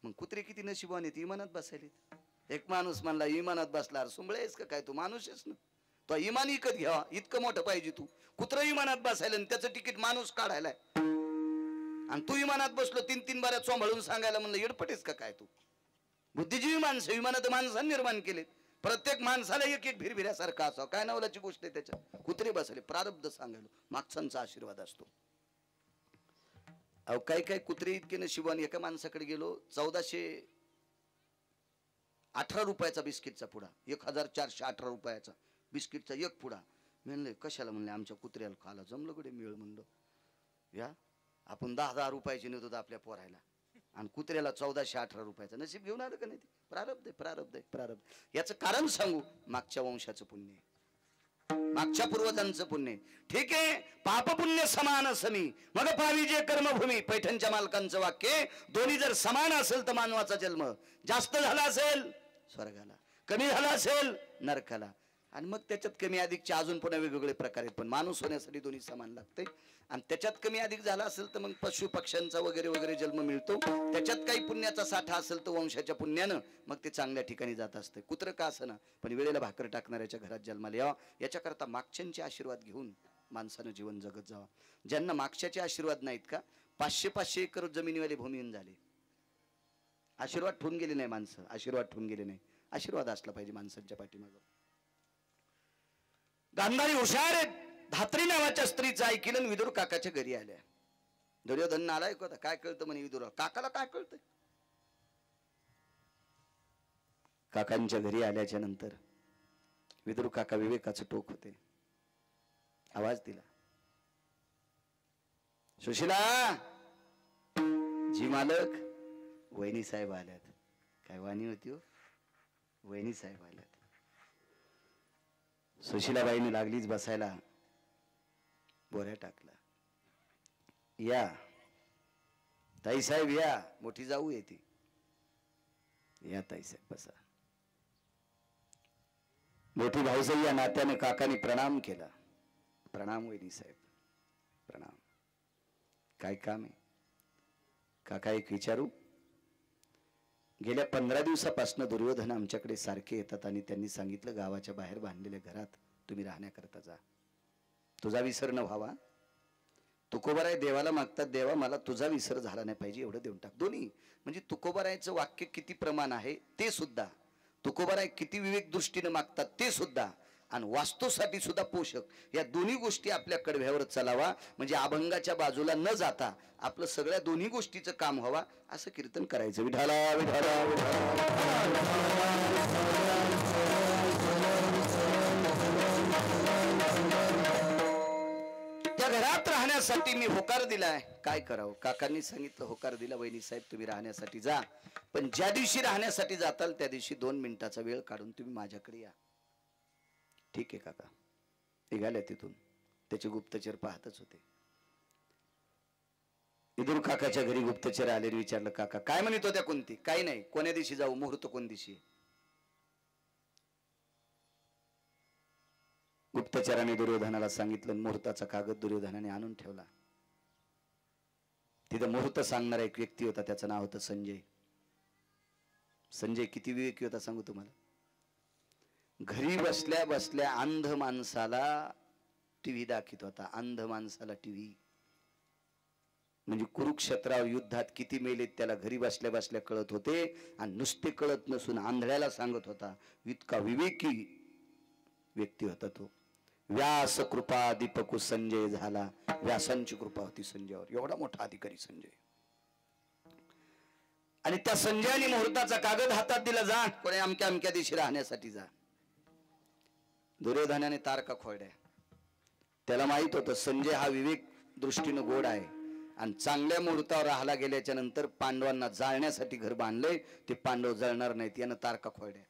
मग कुत्रे किती नशिबाने ती विमानात बसायली. एक माणूस म्हणला विमानात बसला, सुंबळेस का काय तू, माणूसच ना तो, इमान इकत घ्यावा इतकं मोठं पाहिजे तू. कुत्र विमानात बसायला आणि त्याचं तिकीट माणूस काढायलाय आणि तू विमानात बसलो 3-3 बाऱ्या चोंभाळून सांगायला म्हणलं येडपटेस का काय तू. बुद्धिजीवी माणसं विमानात माणसांनी निर्माण केले. प्रत्येक माणसाला एक एक भिरभिऱ्यासारखा असावं, काय नवलाची गोष्ट आहे त्याच्यात. कुत्रे बसले, प्रारब्ध सांगायला मागचांचा आशीर्वाद असतो. अहो काही कुत्रे इतके नशिबाने. एका माणसाकडे गेलो, 1418 रुपयाचा बिस्किटचा पुडा, 1418 रुपयाचा बिस्किटचा एक पुडा. म्हणले कशाला, म्हणले आमच्या कुत्र्याला खाला जमलं कडे मिळ. म्हणलं या आपण 10,000 रुपयाची नेतो आपल्या पोरायला आणि कुत्र्याला 1418 रुपयाचं. नशीब घेऊन आलं का नाही ते. प्रारब्ध आहे, प्रारब्ध आहे, प्रारब्ध. याचं कारण सांगू, मागच्या वंशाचं पुण्य आहे, मागच्या पूर्वजांचं पुण्य आहे. ठीक आहे, पाप पुण्य समान समी मग पावी जे कर्मभूमी. पैठणच्या मालकांचं वाक्य. दोन्ही जर समान असेल तर मानवाचा जन्म जास्त झाला असेल स्वर्गाला, कमी झाला असेल नरकाला. आणि मग त्याच्यात कमी अधिकचे अजून पुन्हा वेगवेगळे प्रकार आहेत, पण माणूस होण्यासाठी दोन्ही समान लागते. आणि त्याच्यात कमी अधिक झाला असेल तर मग पशु पक्ष्यांचा वगैरे वगैरे जन्म मिळतो. त्याच्यात काही पुण्याचा साठा असेल तर वंशाच्या पुण्यानं मग ते चांगल्या ठिकाणी जात असते. कुत्र का असना पण वेळेला भाकर टाकणाऱ्याच्या घरात जन्माला यावा, याच्याकरता मागच्यांचे आशीर्वाद घेऊन माणसानं जीवन जगत जावं. ज्यांना मागच्याचे आशीर्वाद नाहीत का, 500-500 एकर जमिनीवाले भूमिहीन झाले. आशीर्वाद ठेवून गेले नाही माणसं, आशीर्वाद ठेवून गेले नाही. आशीर्वाद असला पाहिजे माणसांच्या पाठीमागं. गांधारी हुशार आहेत. धात्री नावाच्या स्त्रीचं ऐकलं विदुर काकाच्या घरी आल्या. दुर्योधन नालायक होता, काय कळतं म्हणे विदुर काकाला, काय कळतंय. काकांच्या घरी आल्याच्या नंतर विदुर काका विवेकाचं टोक होते. आवाज दिला, सुशिला जी मालक, वहिनी साहेब आल्यात. काय वाणी होती हो, वहिनी साहेब आल्यात. सुशिलाबाईने लागलीच बसायला, बोऱ्या टाकला. या ताईसाहेब या, मोठी जाऊ येते. या ताईसाहेब बसा. मोठी भाऊसाई या नात्याने काकाने प्रणाम केला. प्रणाम वहिनी साहेब, प्रणाम. काय काम आहे काका एक विचारू. गेल्या 15 दिवसापासून दुर्योधन आमच्याकडे सारखे येतात आणि त्यांनी सांगितलं गावाच्या बाहेर बांधलेल्या घरात तुम्ही राहण्याकरता जा. तुझा विसर न व्हावा. तुकोबाराय देवाला मागतात, देवा मला तुझा विसर झाला नाही पाहिजे एवढं देऊन टाक. दोन्ही म्हणजे तुकोबारायचं वाक्य किती प्रमाण आहे ते सुद्धा, तुकोबाराय किती विवेक दृष्टीने मागतात ते सुद्धा, आणि वास्तूसाठी सुद्धा पोषक. या दोन्ही गोष्टी आपल्या कडव्यावर चलावा म्हणजे अभंगाच्या बाजूला न जाता आपलं सगळ्या दोन्ही गोष्टीचं काम व्हावा असं कीर्तन करायचं. विठाला विठाला त्या घरात राहण्यासाठी मी होकार दिलाय. काय करावं, काकांनी सांगितलं होकार दिला, वहिनी साहेब तुम्ही राहण्यासाठी जा, पण ज्या दिवशी राहण्यासाठी जाताल त्या दिवशी 2 मिनिटाचा वेळ काढून तुम्ही माझ्याकडे या. ठीक आहे काका. निघाल्या तिथून. त्याचे गुप्तचर पाहतच होते. विदुर काकाच्या घरी गुप्तचर आले. विचारलं काका काय म्हणत होत्या, कोणती. काही नाही. कोण्या दिवशी जाऊ, मुहूर्त कोण दिवशी. गुप्तचराने दुर्योधनाला सांगितलं. मुहूर्ताचा कागद दुर्योधनाने आणून ठेवला. तिथं मुहूर्त सांगणारा एक व्यक्ती होता, त्याचं नाव होतं संजय. संजय किती विवेकी होता सांगू तुम्हाला. घरी बसल्या बसल्या अंध माणसाला टीव्ही दाखवत होता. अंध माणसाला टीव्ही म्हणजे कुरुक्षेत्रावर युद्धात किती मेलेत त्याला घरी बसल्या बसल्या कळत होते, आणि नुसते कळत नसून आंधळ्याला सांगत होता. इतका विवेकी व्यक्ती होता तो. व्यास कृपा दीपकु संजय झाला. व्यासांची कृपा होती संजयावर. एवढा मोठा अधिकारी संजय. आणि त्या संजयानी मुहूर्ताचा कागद हातात दिला, जा कोणी अमक्या अमक्या दिवशी राहण्यासाठी जा. दुर्योधनाने तारका खोडल्या. त्याला माहित होतं संजय हा विवेक दृष्टीनं गोड आहे आणि चांगल्या मुहूर्तावर राहायला गेल्याच्या नंतर पांडवांना जाळण्यासाठी घर बांधलंय, ते पांडव जळणार नाहीत यानं तारका खोडल्या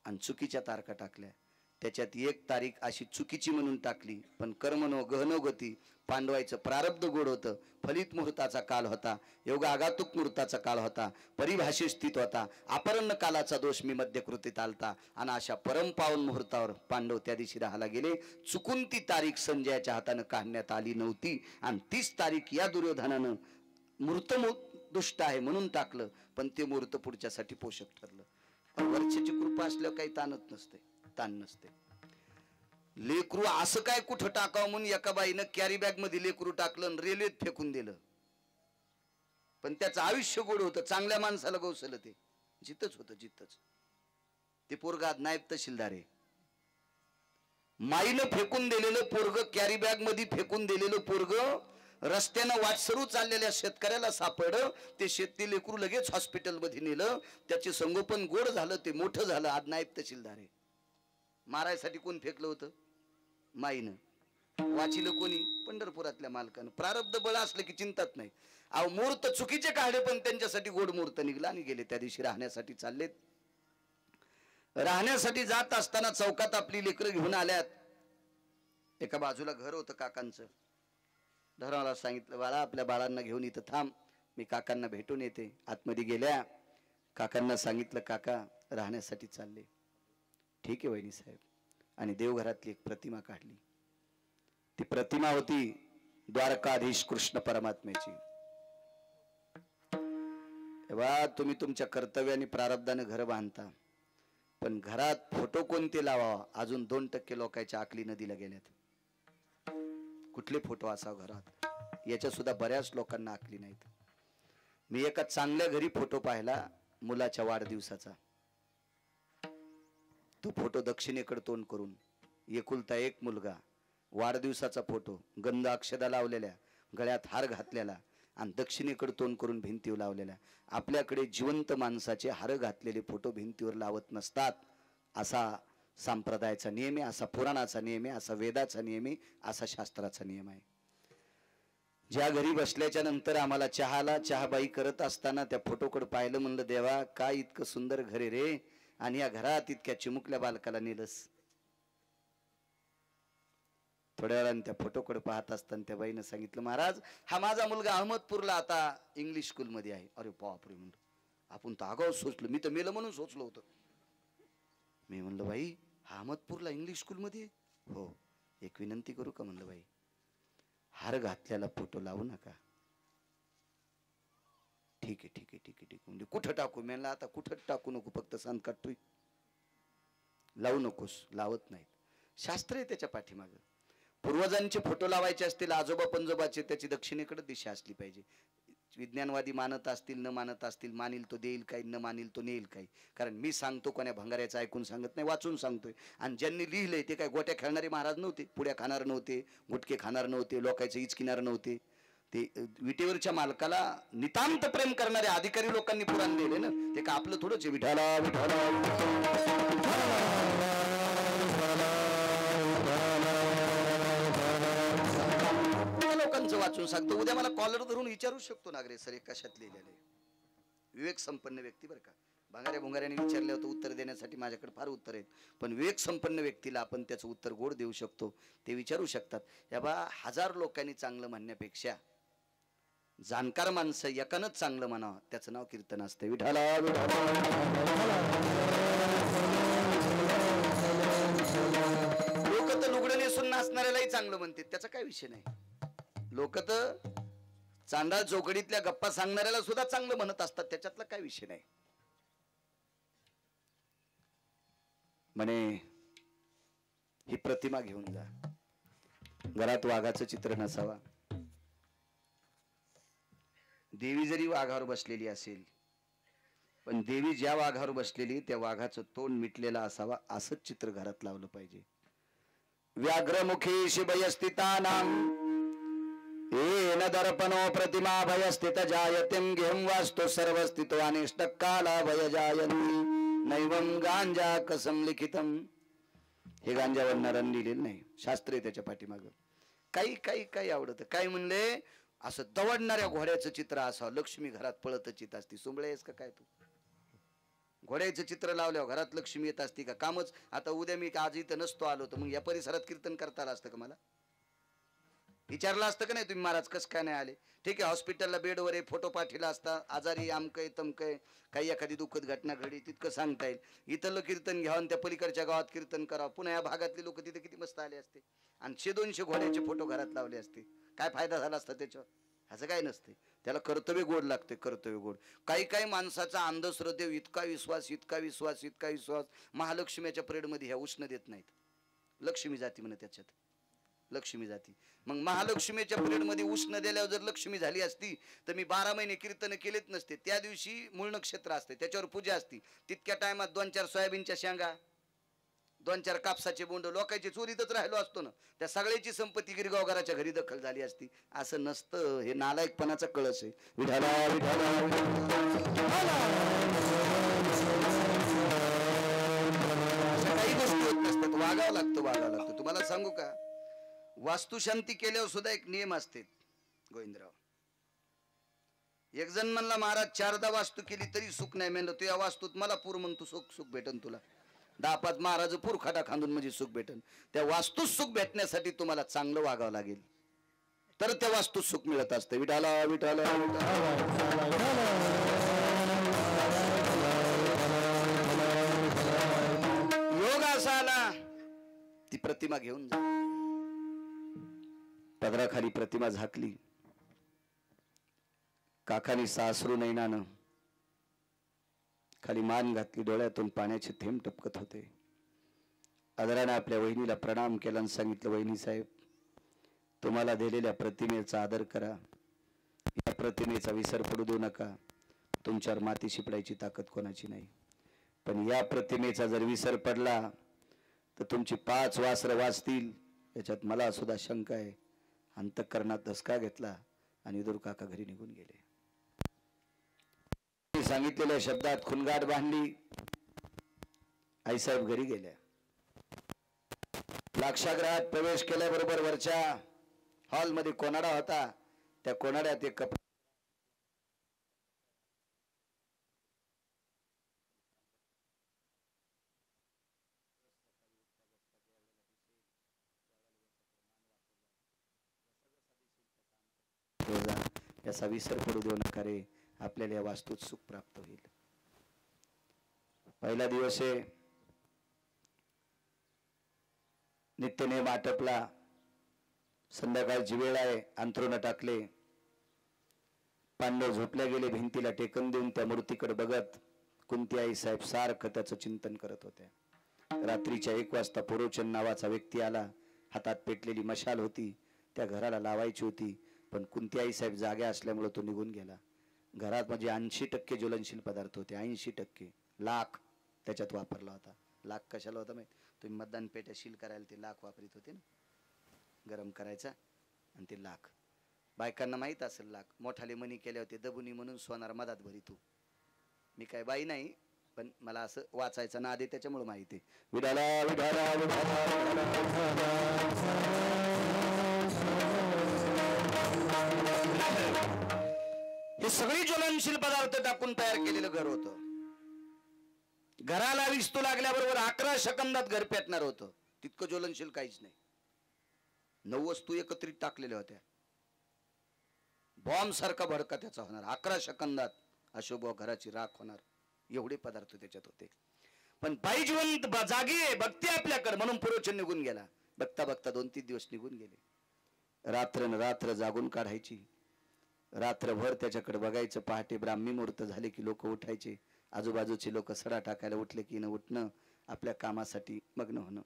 आणि चुकीच्या तारखा टाकल्या. त्याच्यात एक तारीख अशी चुकीची म्हणून टाकली, पण कर्मनो गहनो गती, पांडवायचं प्रारब्ध गोड होतं. फलित मुहूर्ताचा काल होता, योगा आगातुक मुहूर्ताचा काल होता, परिभाषित स्थित होता, अपरन्न कालाचा दोष मी मध्यकृतीत आलता आणि अशा परमपावन मुहूर्तावर पांडव त्या दिवशी राहायला गेले. चुकून ती तारीख संजयाच्या हातानं काढण्यात आली नव्हती आणि 30 तारीख या दुर्योधनानं मूर्त दुष्ट आहे म्हणून टाकलं, पण ते मूर्त पुढच्यासाठी पोषक ठरलं. वरच्याची कृपा असल्यावर काही ताण नसते. लेकरू असं काय कुठं टाकावं म्हणून एका बाईनं कॅरी बॅग मध्ये लेकरू टाकलं आणि रेल्वेत फेकून दिलं, पण त्याचं आयुष्य गोड होतं. चांगल्या माणसाला गवसलं ते जिथंच होतं, जिथंच. ते पोरग आज नायब तहसीलदार आहे. माईनं फेकून दिलेलं पोरग, कॅरी बॅग मध्ये फेकून दिलेलं पोरग रस्त्यानं वाटसरू चाललेल्या शेतकऱ्याला सापडलं. ते शेती लेकरू लगेच हॉस्पिटल मध्ये नेलं, त्याचे संगोपन गोड झालं, ते मोठं झालं, आज नायब तहसीलदार आहे. मारायसाठी कोण फेकलं होतं? माईनं. वाचिलं कोणी? पंढरपुरातल्या मालकानं. प्रारब्ध बळ असलं की चिंतात नाही. अहो मुहूर्त चुकीचे काढले, पण त्यांच्यासाठी गोड मुहूर्त निघला आणि गेले. त्या दिवशी राहण्यासाठी चाललेत. राहण्यासाठी जात असताना चौकात आपली लेकरं घेऊन आल्यात. एका बाजूला घर होतं काकांचं. धराला सांगितलं, बाळा आपल्या बाळांना घेऊन इथं थांब, मी काकांना भेटून येते. आतमध्ये गेल्या. काकांना सांगितलं, काका राहण्यासाठी चालले. ठीक आहे वहिनी साहेब. आणि देवघरातली एक प्रतिमा काढली. ती प्रतिमा होती द्वारकाधीश कृष्ण परमात्म्याची. तेव्हा तुम्ही तुमच्या कर्तव्याने प्रारब्धाने घर बांधता, पण घरात फोटो कोणते लावावा अजून 2% लोकांच्या आकली नदीला गेल्यात. कुठले फोटो असावं घरात याच्या सुद्धा बऱ्याच लोकांना आकली नाहीत. मी एका चांगल्या घरी फोटो पाहिला मुलाच्या वाढदिवसाचा. तो फोटो दक्षिणेकडे तोंड करून, एकुलता एक मुलगा, वाढदिवसाचा फोटो, गंध अक्षदा लावलेल्या, गळ्यात हार घातलेला आणि दक्षिणेकडे तोंड करून भिंतीवर लावलेल्या. आपल्याकडे जिवंत माणसाचे हार घातलेले फोटो भिंतीवर लावत नसतात. असा संप्रदायाचा नियम आहे, असा पुराणाचा नियम आहे, असा वेदाचा नियम आहे, असा शास्त्राचा नियम आहे. ज्या घरी बसल्याच्या नंतर आम्हाला चहाबाई करत असताना त्या फोटोकडे पाहिलं, म्हणलं देवा काय इतकं सुंदर घर आहे रे, आणि या घरात इतक्या चिमुकल्या बालकाला नेलस. थोड्या वेळाने त्या फोटोकडे पाहत असताना त्या बाईनं सांगितलं, महाराज हा माझा मुलगा अहमदपूरला आता इंग्लिश स्कूल मध्ये आहे. अरे बापरे म्हणलं, आपण तर आगाऊ सोचलो, मी तर मेलं म्हणून सोचलो होतं. मी म्हणलं बाई हा अहमदपूरला इंग्लिश स्कूल मध्ये? हो. एक विनंती करू का म्हणलं बाई, हार घातल्याला फोटो लावू नका. ठीक आहे ठीक आहे ठीक आहे ठीक आहे. म्हणजे कुठं टाकू? म्हणलं आता कुठं टाकू नको, फक्त सांग काढतोय, लावू नकोस. लावत नाहीत. शास्त्र आहे त्याच्या पाठीमागं. पूर्वजांचे फोटो लावायचे असतील, आजोबा पंजोबाचे, त्याची दक्षिणेकडे दिशा असली पाहिजे. विज्ञानवादी मानत असतील न मानत असतील, मानील तो देईल काही, न मानील तो नेईल काही. कारण मी सांगतो कोण्या भंगाऱ्याचं ऐकून सांगत नाही, वाचून सांगतोय. आणि ज्यांनी लिहिलंय ते काय गोट्या खेळणारे महाराज नव्हते, पुड्या खाणार नव्हते, गुटके खाणार नव्हते, लोकांचं इचकिनार नव्हते. ते विटेवरच्या मालकाला नितांत प्रेम करणारे अधिकारी लोकांनी पुराण लिहिले ना. ते का आपलं थोडंच विठाला विठाला लोकांचं वाचून सांगतो. उद्या मला कॉलर धरून विचारू शकतो नागरे सर कशात लिहिलेले. विवेक संपन्न व्यक्ती बरं का. भांगाऱ्या भुंगाऱ्याने विचारले होतं उत्तर देण्यासाठी माझ्याकडे फार उत्तर आहेत, पण विवेक संपन्न व्यक्तीला आपण त्याचं उत्तर गोड देऊ शकतो. ते विचारू शकतात. या बा 1000 लोकांनी चांगलं म्हणण्यापेक्षा जाणकार माणसं एकानंच चांगलं म्हणावं, त्याचं नाव कीर्तन असतं. विठाला लोक तर लुगडं नेसून नाचणाऱ्यालाही चांगलं म्हणतात, त्याचा काय विषय नाही. लोक तर चांडाळ चौकडीतल्या गप्पा सांगणाऱ्याला सुद्धा चांगलं म्हणत असतात, त्याच्यातला काय विषय नाही. म्हणे ही प्रतिमा घेऊन जा, घरात वाघाचं चित्र नसावा. देवी जरी वाघावर बसलेली असेल, पण देवी ज्या वाघावर बसलेली त्या वाघाचं तोंड मिटलेलं असावा, असंच चित्र घरात लावलं पाहिजे. व्याघ्रमुखी शिवयस्थितानां येन दर्पणो प्रतिमा भय स्थित जायतिम घेम वास्तु सर्व स्थितो अनिष्ट काला भय जायती नैवम गांजा कसम लिखितम. हे गांजा वर्णारांनी लिहिलेलं नाही, शास्त्र आहे त्याच्या पाठीमाग. काही काही काही आवडतं. काय म्हणले, असं दवडणाऱ्या घोड्याचं चित्र असावं, लक्ष्मी घरात पळतच येत असती. सुंबळे आहेस का काय तू? घोड्याचं चित्र लावल्यावर घरात लक्ष्मी येत असती का? कामच आता उद्या मी आज इथं नसतो आलो तर मग या परिसरात कीर्तन करता आलं असतं का? मला विचारलं असतं का नाही तुम्ही महाराज कसं काय नाही आले? ठीक आहे, हॉस्पिटलला बेडवर आहे, फोटो पाठीला असता, आजारी आमकय तमकय, काही एखादी दुःखद घटना घडली तितकं सांगता येईल. इथलं कीर्तन घ्यावं त्या पलीकडच्या गावात कीर्तन करावं. पुन्हा या भागातले लोक तिथे किती मस्त आले असते आणि 100-200 घोड्याचे फोटो घरात लावले असते. काय फायदा झाला असता त्याच्यावर? असं काय नसते. त्याला कर्तव्य गोड लागते, कर्तव्य गोड. काही काही माणसाचा अंधश्रद्धेव इतका विश्वास, इतका विश्वास, इतका विश्वास, महालक्ष्मीच्या परेडमध्ये ह्या उष्ण देत नाहीत. लक्ष्मी जाती म्हणे त्याच्यात, लक्ष्मी जाती. मग महालक्ष्मीच्या पिरियडमध्ये उष्ण दिल्यावर जर लक्ष्मी झाली असती तर मी 12 महिने कीर्तन केलेच नसते. त्या दिवशी मूळ नक्षत्र असते, त्याच्यावर पूजा असती. तितक्या टायमात 2-4 सोयाबीनच्या शेंगा, 2-4 कापसाचे बोंड लोकांची चोरीतच राहिलो असतो ना. त्या सगळ्याची संपत्ती गिरगावकराच्या घरी दखल झाली असती. असं नसतं. हे नालायकपणाचा कळस आहे. विठाला विठाला काही गोष्टी होत नसतात. वागावं लागतं, वागावं लागतं. तुम्हाला सांगू का, वास्तुशांती केल्यावर सुद्धा एक नियम असते गोविंदराव. एक जण म्हणला महाराज 4दा वास्तू केली तरी सुख नाही. म्हणलं तू या वास्तूत मला पूर मग तू सुख सुख भेटन तुला. 10-5 महाराज पूर खाटा खांदून म्हणजे सुख भेटन. त्या वास्तूत सुख भेटण्यासाठी तुम्हाला चांगलं वागावं लागेल तर त्या वास्तूत सुख मिळत असतं. विठाला विठाला योग असा आला, ती प्रतिमा घेऊन जा. पदराखाली प्रतिमा झाकली. काकानी सासरू नैनानं खाली मान घातली. डोळ्यातून पाण्याचे थेंब टपकत होते. आदराने आपल्या वहिनीला प्रणाम केला आणि सांगितलं, वहिनी साहेब तुम्हाला दिलेल्या प्रतिमेचा आदर करा. या प्रतिमेचा विसर पडू देऊ नका. तुमच्यावर माती शिपडायची ताकद कोणाची नाही, पण या प्रतिमेचा जर विसर पडला तर तुमची 5 वासरं वाचतील याच्यात मला सुद्धा शंका आहे. अंतःकरणात धसका घेतला आणि विदुर काका घरी निघून गेले. सांगितलेल्या शब्दात खुणगाठ बांधली. आईसाहेब घरी गेल्या. लाक्षागृहात प्रवेश केल्याबरोबर वरच्या हॉलमध्ये कोनाडा होता. त्या कोनाड्यात एक कप याचा विसर पडू देऊ नका रे. आपल्याला या वास्तूत सुख प्राप्त होईल. पहिला दिवस आहे. नित्यनेम आटपला. संध्याकाळची वेळ आहे. अंथरुण टाकले. पांडव झोपल्या गेले. भिंतीला टेकन देऊन त्या मूर्तीकडे बघत कुंती आई साहेब सारखं त्याचं चिंतन करत होत्या. रात्रीच्या 1 वाजता पुरोचन नावाचा व्यक्ती आला. हातात पेटलेली मशाल होती, त्या घराला लावायची होती, पण कुंती आई साहेब जाग्या असल्यामुळे तो निघून गेला. घरात म्हणजे 80% ज्वलनशील पदार्थ होते. 80% लाख त्याच्यात वापरला होता. लाख कशाला होता माहिती? तुम्ही मतदान पेट्या सील करायला ते लाख वापरीत होते ना, गरम करायचा आणि ते लाख. बायकांना माहित असेल लाख. मोठाले मनी केले होते दबुनी म्हणून सोनार मधात भरितो. मी काय बाई नाही, पण मला असं वाचायचा नाद आहे त्याच्यामुळे माहिती आहे. विडाला विडाला हे सगळी ज्वलनशील पदार्थ टाकून तयार केलेलं घर होतं. घराला विस्तू लागल्याबरोबर 11 सेकंदात घर पेटणार होतं. तितकं ज्वलनशील काहीच नाही. 9 वस्तू एकत्रित टाकलेल्या होत्या. बॉम्ब सारखा भडका त्याचा होणार. 11 सेकंदात अशोभ घराची राख होणार. एवढे पदार्थ त्याच्यात होते. पण बाई जिवंत जागी आहे, बघते आपल्याकडे म्हणून पुरोचन निघून गेला. बघता बघता 2-3 दिवस निघून गेले. रात्र जागून काढायची. रात्रभर त्याच्याकडे बघायचं. पहाटे ब्राह्मी मुहूर्त झाले की लोक उठायचे. आजूबाजूचे लोक सडा टाकायला उठले की न उठणं, आपल्या कामासाठी मग्न होणं.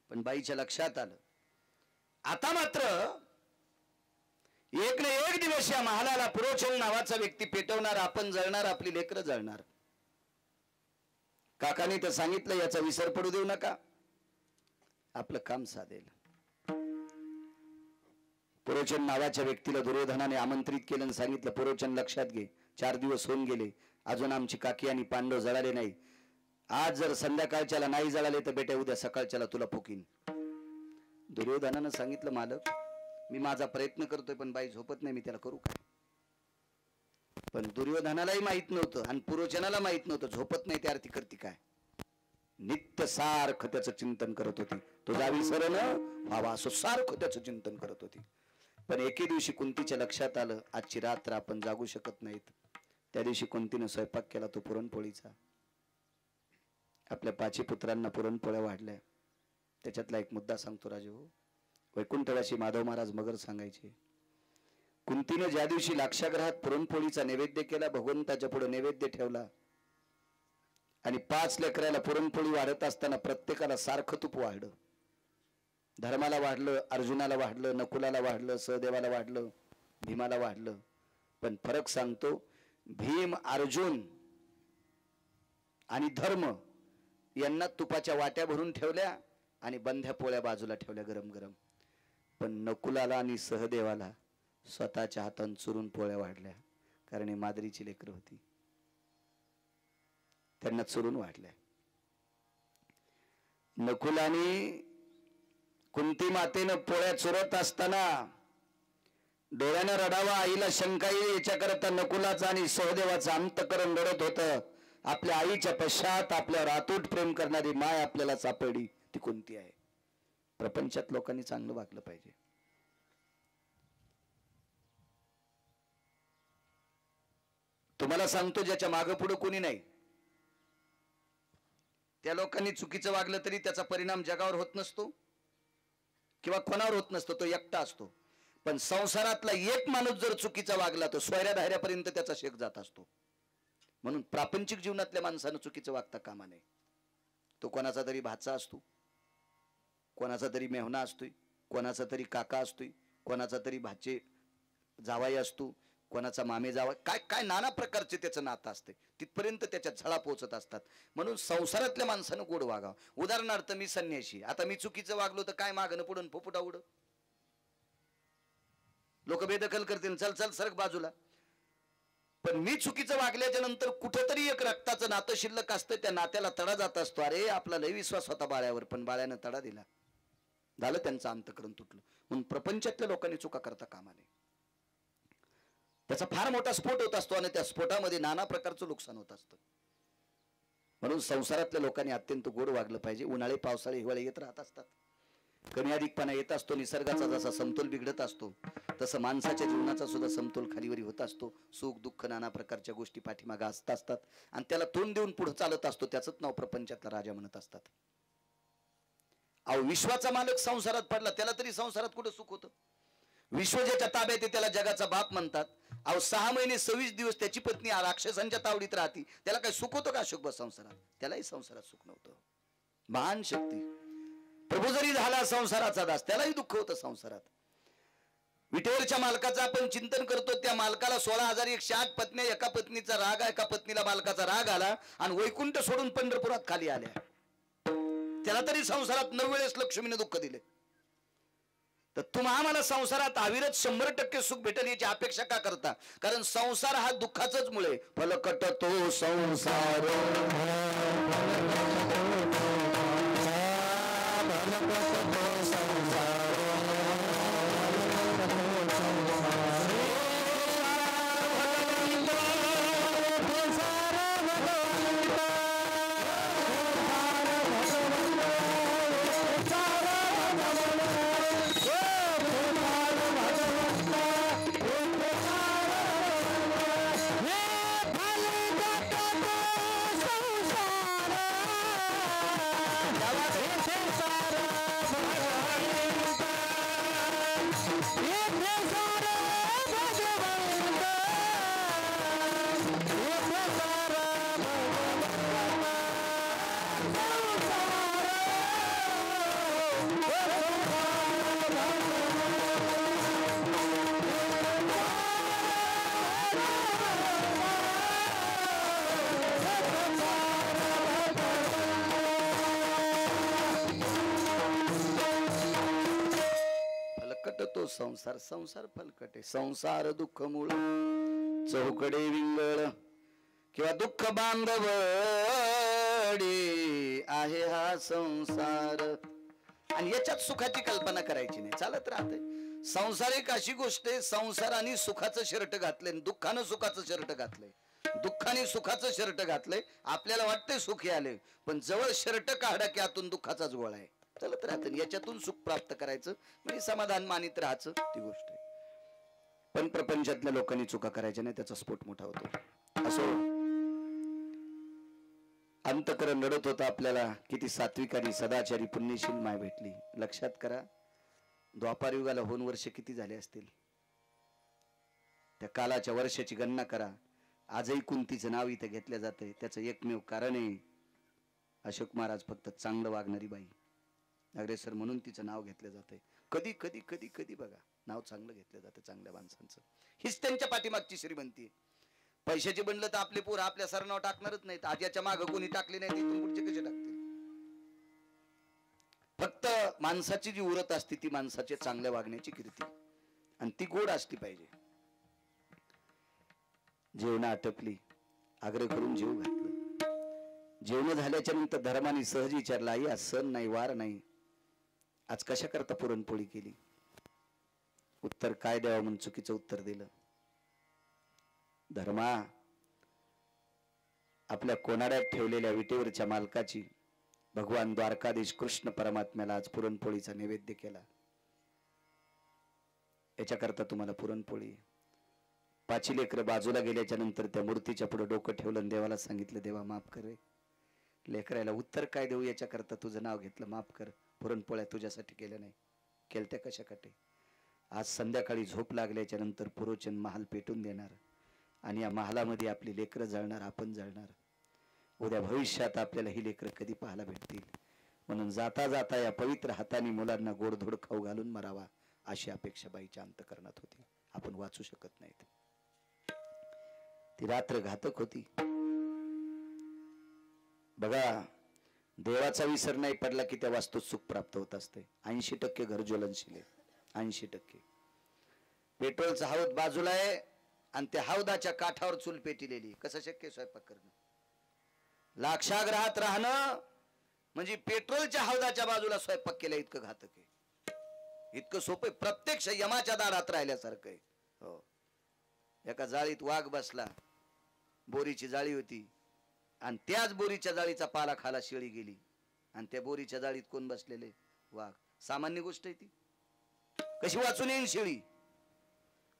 पण बाईच्या लक्षात आलं, आता मात्र एक ना एक दिवस या महालाला पुरोचन नावाचा व्यक्ती पेटवणार, आपण जळणार, आपली लेकरं जळणार. काकाने तर सांगितलं याचा विसर पडू देऊ नका, आपलं काम साधेल. पुरोचन नावाच्या व्यक्तीला दुर्योधनाने आमंत्रित केलं आणि सांगितलं, पुरोचन लक्षात घे, 4 दिवस होऊन गेले, अजून आमची काकी आणि पांडव जळाले नाही. आज जर संध्याकाळच्याला नाही जळाले तर बेटा उद्या सकाळच्याला तुला फुकीन. दुर्योधनानं सांगितलं, मालक मी माझा प्रयत्न करतोय पण बाई झोपत नाही, मी त्याला करू काय? पण दुर्योधनालाही माहित नव्हतं आणि पुरोचनाला माहित नव्हतं झोपत नाही, त्या अर्थी करते काय. नित्य सारखं त्याचं चिंतन करत होती. तो जावी सर व्हावा असं सारखं त्याचं चिंतन करत होती. पण एके दिवशी कुंतीच्या लक्षात आलं, आजची रात्र आपण जागू शकत नाहीत. त्या दिवशी कुंतीनं स्वयंपाक केला, तो पुरणपोळीचा. आपल्या 5 पुत्रांना पुरणपोळ्या वाढल्या. त्याच्यातला एक मुद्दा सांगतो राजू. वैकुंठवासी माधव महाराज मगर सांगायचे, कुंतीनं ज्या दिवशी लाक्षागृहात पुरणपोळीचा नैवेद्य केला, भगवंताच्या पुढे नैवेद्य ठेवला आणि 5 लेकराला पुरणपोळी वाढत असताना प्रत्येकाला सारखं तूप वाढलं. धर्माला वाढलं, अर्जुनाला वाढलं, नकुलाला वाढलं, सहदेवाला वाढलं, भीमाला वाढलं. पण फरक सांगतो, भीम, अर्जुन आणि धर्म यांना तुपाच्या वाट्या भरून ठेवल्या आणि बंध्या पोळ्या बाजूला ठेवल्या गरम गरम. पण नकुलाला आणि सहदेवाला स्वतःच्या हातान चुरून पोळ्या वाढल्या, कारण ही मादरीची लेकरं होती, त्यांना चुरून वाढल्या. नकुलाने कुंती मातेनं पोळ्या चुरत असताना डोळ्यानं रडावा, आईला शंका येईल याच्याकरता नकुलाचा आणि सहदेवाचं अंतकरण रडत होतं. आपल्या आईच्या पश्चात आपल्यावर अतूट प्रेम करणारी माय आपल्याला सापडली, ती कुंती आहे. प्रपंचात लोकांनी चांगलं वागलं पाहिजे. तुम्हाला सांगतो, ज्याच्या मागं पुढं कोणी नाही, त्या लोकांनी चुकीचं वागलं तरी त्याचा परिणाम जगावर होत नसतो किंवा कोणावर होत नसतो, तो एकटा असतो. पण संसारातला एक माणूस जर चुकीचा वागला तर सोयऱ्या धायऱ्यापर्यंत त्याचा शेक जात असतो. म्हणून प्रापंचिक जीवनातल्या माणसानं चुकीचं वागता कामा नये. तो कोणाचा तरी भाचा असतो, कोणाचा तरी मेहना असतोय, कोणाचा तरी काका असतोय, कोणाचा तरी भाचे जावाई असतो, कोणाचा मामे जावा, काय काय नाना प्रकारचे त्याचं नातं असते. तिथपर्यंत त्याच्या झळा पोहोचत असतात. म्हणून संसारातल्या माणसानं गोड वागावं. उदाहरणार्थ मी संन्याशी, आता मी चुकीचं वागलो तर काय मागणं पुढून फुफुटा उड, लोक बेदखल करतील, चल चल सरक बाजूला. पण मी चुकीचं वागल्याच्या नंतर कुठेतरी एक रक्ताचं नातं शिल्लक असतं, त्या नात्याला तडा जात असतो. अरे आपला लय विश्वास होता बाळ्यावर, पण बाळ्यानं तडा दिला, झालं त्यांचं अंतकरण तुटलं. म्हणून प्रपंचातल्या लोकांनी चुका करता कामा नये. त्याचा फार मोठा स्फोट होत असतो आणि त्या स्फोटामध्ये नाना प्रकारचं नुकसान होत असतं. म्हणून संसारातल्या लोकांनी अत्यंत गोड वागलं पाहिजे. उन्हाळे पावसाळे हिवाळे येत राहत असतात, कमी अधिकपणा येत असतो. निसर्गाचा जसा समतोल बिघडत असतो तसं माणसाच्या जीवनाचा सुद्धा समतोल खालीवरी होत असतो. सुख दुःख नाना प्रकारच्या गोष्टी पाठीमागे असतात आणि त्याला तोंड देऊन पुढे चालत असतो. त्याचंच नाव प्रपंचातला राजा म्हणत असतात. अहो, विश्वाचा मालक संसारात पडला, त्याला तरी संसारात कुठं सुख होतं? विश्व ज्याच्या ताब्यात आहे त्याला जगाचा बाप म्हणतात. अहो, 6 महिने 26 दिवस त्याची पत्नी राक्षसांच्या तावडीत राहती, त्याला काय सुख होतं का अशोक संसारात? त्यालाही संसारात सुख नव्हतं. महान शक्ती प्रभू जरी झाला संसाराचा दास, त्यालाही दुःख होतं संसारात. विटेवरच्या मालकाचं आपण चिंतन करतो, त्या मालकाला 16,108 पत्नी, एका पत्नीचा राग, एका पत्नीला मालकाचा राग आला आणि वैकुंठ सोडून पंढरपुरात खाली आल्या. त्याला तरी संसारात 9 वेळेस लक्ष्मीने दुःख दिले. तर तुम्हा आम्हाला संसारात अविरत 100% सुख भेटेल याची अपेक्षा का करता? कारण संसार हा दुःखाचंच मुळे. फलकट तो संसार, संसार संसार फलकटे संसार दुःख मूळ चौकडे विंगळ किंवा दुःख बांधवडी आहे हा संसार. आणि याच्यात सुखाची कल्पना करायची नाही, चालत राहते. संसार एक अशी गोष्ट आहे, संसाराने सुखाचं शर्ट घातलंय, दुःखानं सुखाचं शर्ट घातलंय. दुःखाने सुखाचं शर्ट घातलंय. आपल्याला वाटतंय सुखी आले, पण जवळ शर्ट काढा की आतून दुःखाचाच गोळा आहे. चलत राहतं. याच्यातून सुख प्राप्त करायचं म्हणजे समाधान मानित राहायचं, ती गोष्ट आहे. पण प्रपंचातल्या लोकांनी चुका करायच्या नाही, त्याचा स्फोट मोठा होतो. असो, अंतकरण लढत होता आपल्याला. किती सात्विक आणि सदाचारी पुण्यशील माय भेटली. लक्षात करा, द्वापार युगाला होऊन वर्ष किती झाले असतील. त्या कालाच्या वर्षाची गणना करा. आजही कुंतीचं नाव इथे घेतलं जातंय. त्याचं एकमेव कारण आहे, अशोक महाराज फक्त चांगलं वागणारी बाई अग्रेसर म्हणून तिचं नाव घेतलं जातंय. कधी कधी कधी कधी बघा, नाव चांगलं घेतलं जातं चांगल्या माणसांचं. हीच त्यांच्या पाठीमागची श्रीमंती. पैशाची बनलं तर आपले पोरं आपल्या सरनाव टाकणारच नाहीत. आज्याच्या मागं कोणी टाकले नाही, तिथून पुढचे कसे टाकतील. फक्त माणसाची जी उरत असते ती माणसाच्या चांगल्या वागण्याची कीर्ती, आणि ती गोड असली पाहिजे. जेवण आटपली, आग्रह करून जेव घातलं. जेवण झाल्याच्या नंतर धर्माने सहज विचारला, आई आज सण नाही, वार नाही, आज कशा करता पुरणपोळी केली. उत्तर काय द्यावं म्हणून चुकीचं उत्तर दिलं. धर्मा, आपल्या कोनाड्यात ठेवलेल्या विटेवरच्या मालकाची भगवान द्वारकाधीश कृष्ण परमात्म्याला आज पुरणपोळीचा नैवेद्य केला. याच्याकरता तुम्हाला पुरणपोळी. पाची लेकरं बाजूला गेल्याच्या नंतर त्या मूर्तीच्या पुढे डोकं ठेवलं आणि देवाला सांगितलं, देवा माफ कर रे. लेकरायला उत्तर काय देऊ, याच्याकरता तुझं नाव घेतलं, माफ कर. पुरणपोळ्या तुझ्यासाठी केल्या नाही, केलत्या कशासाठी. आज संध्याकाळी झोप लागल्याच्या नंतर पुरोचन महाल पेटून देणार आणि या महालामध्ये आपली लेकरं जळणार, आपण जळणार. उद्या भविष्यात आपल्याला ही लेकरं कधी पाहायला भेटतील. म्हणून जाता जाता या पवित्र हाताने मुलांना गोडधोड खाऊ घालून मरावा, अशी अपेक्षा बाईच्या अंतकरणात होती. आपण वाचू शकत नाहीत. ती रात्र घातक होती. बघा, देवाचा विसर नाही पडला की त्या वास्तूत सुख प्राप्त होत असते. 80% घर ज्वलनशील आहे, 80%. पेट्रोलचा हौद बाजूला आहे आणि त्या हौदाच्या काठावर चूल पेटिलेली. कसं शक्य स्वयंपाक करणं. लाक्षाग्रहात राहणं म्हणजे पेट्रोलच्या हौदाच्या बाजूला स्वयंपाक केला इतकं घातक आहे, इतकं सोपं. प्रत्यक्ष यमाच्या दारात राहिल्यासारखं आहे. हो, एका जाळीत वाघ बसला, बोरीची जाळी होती, आणि त्याच बोरीच्या जाळीचा पाला खाला शेळी गेली, आणि त्या बोरीच्या जाळीत कोण बसलेले, वाघ. सामान्य गोष्ट आहे ती. कशी वाचून येईल शेळी.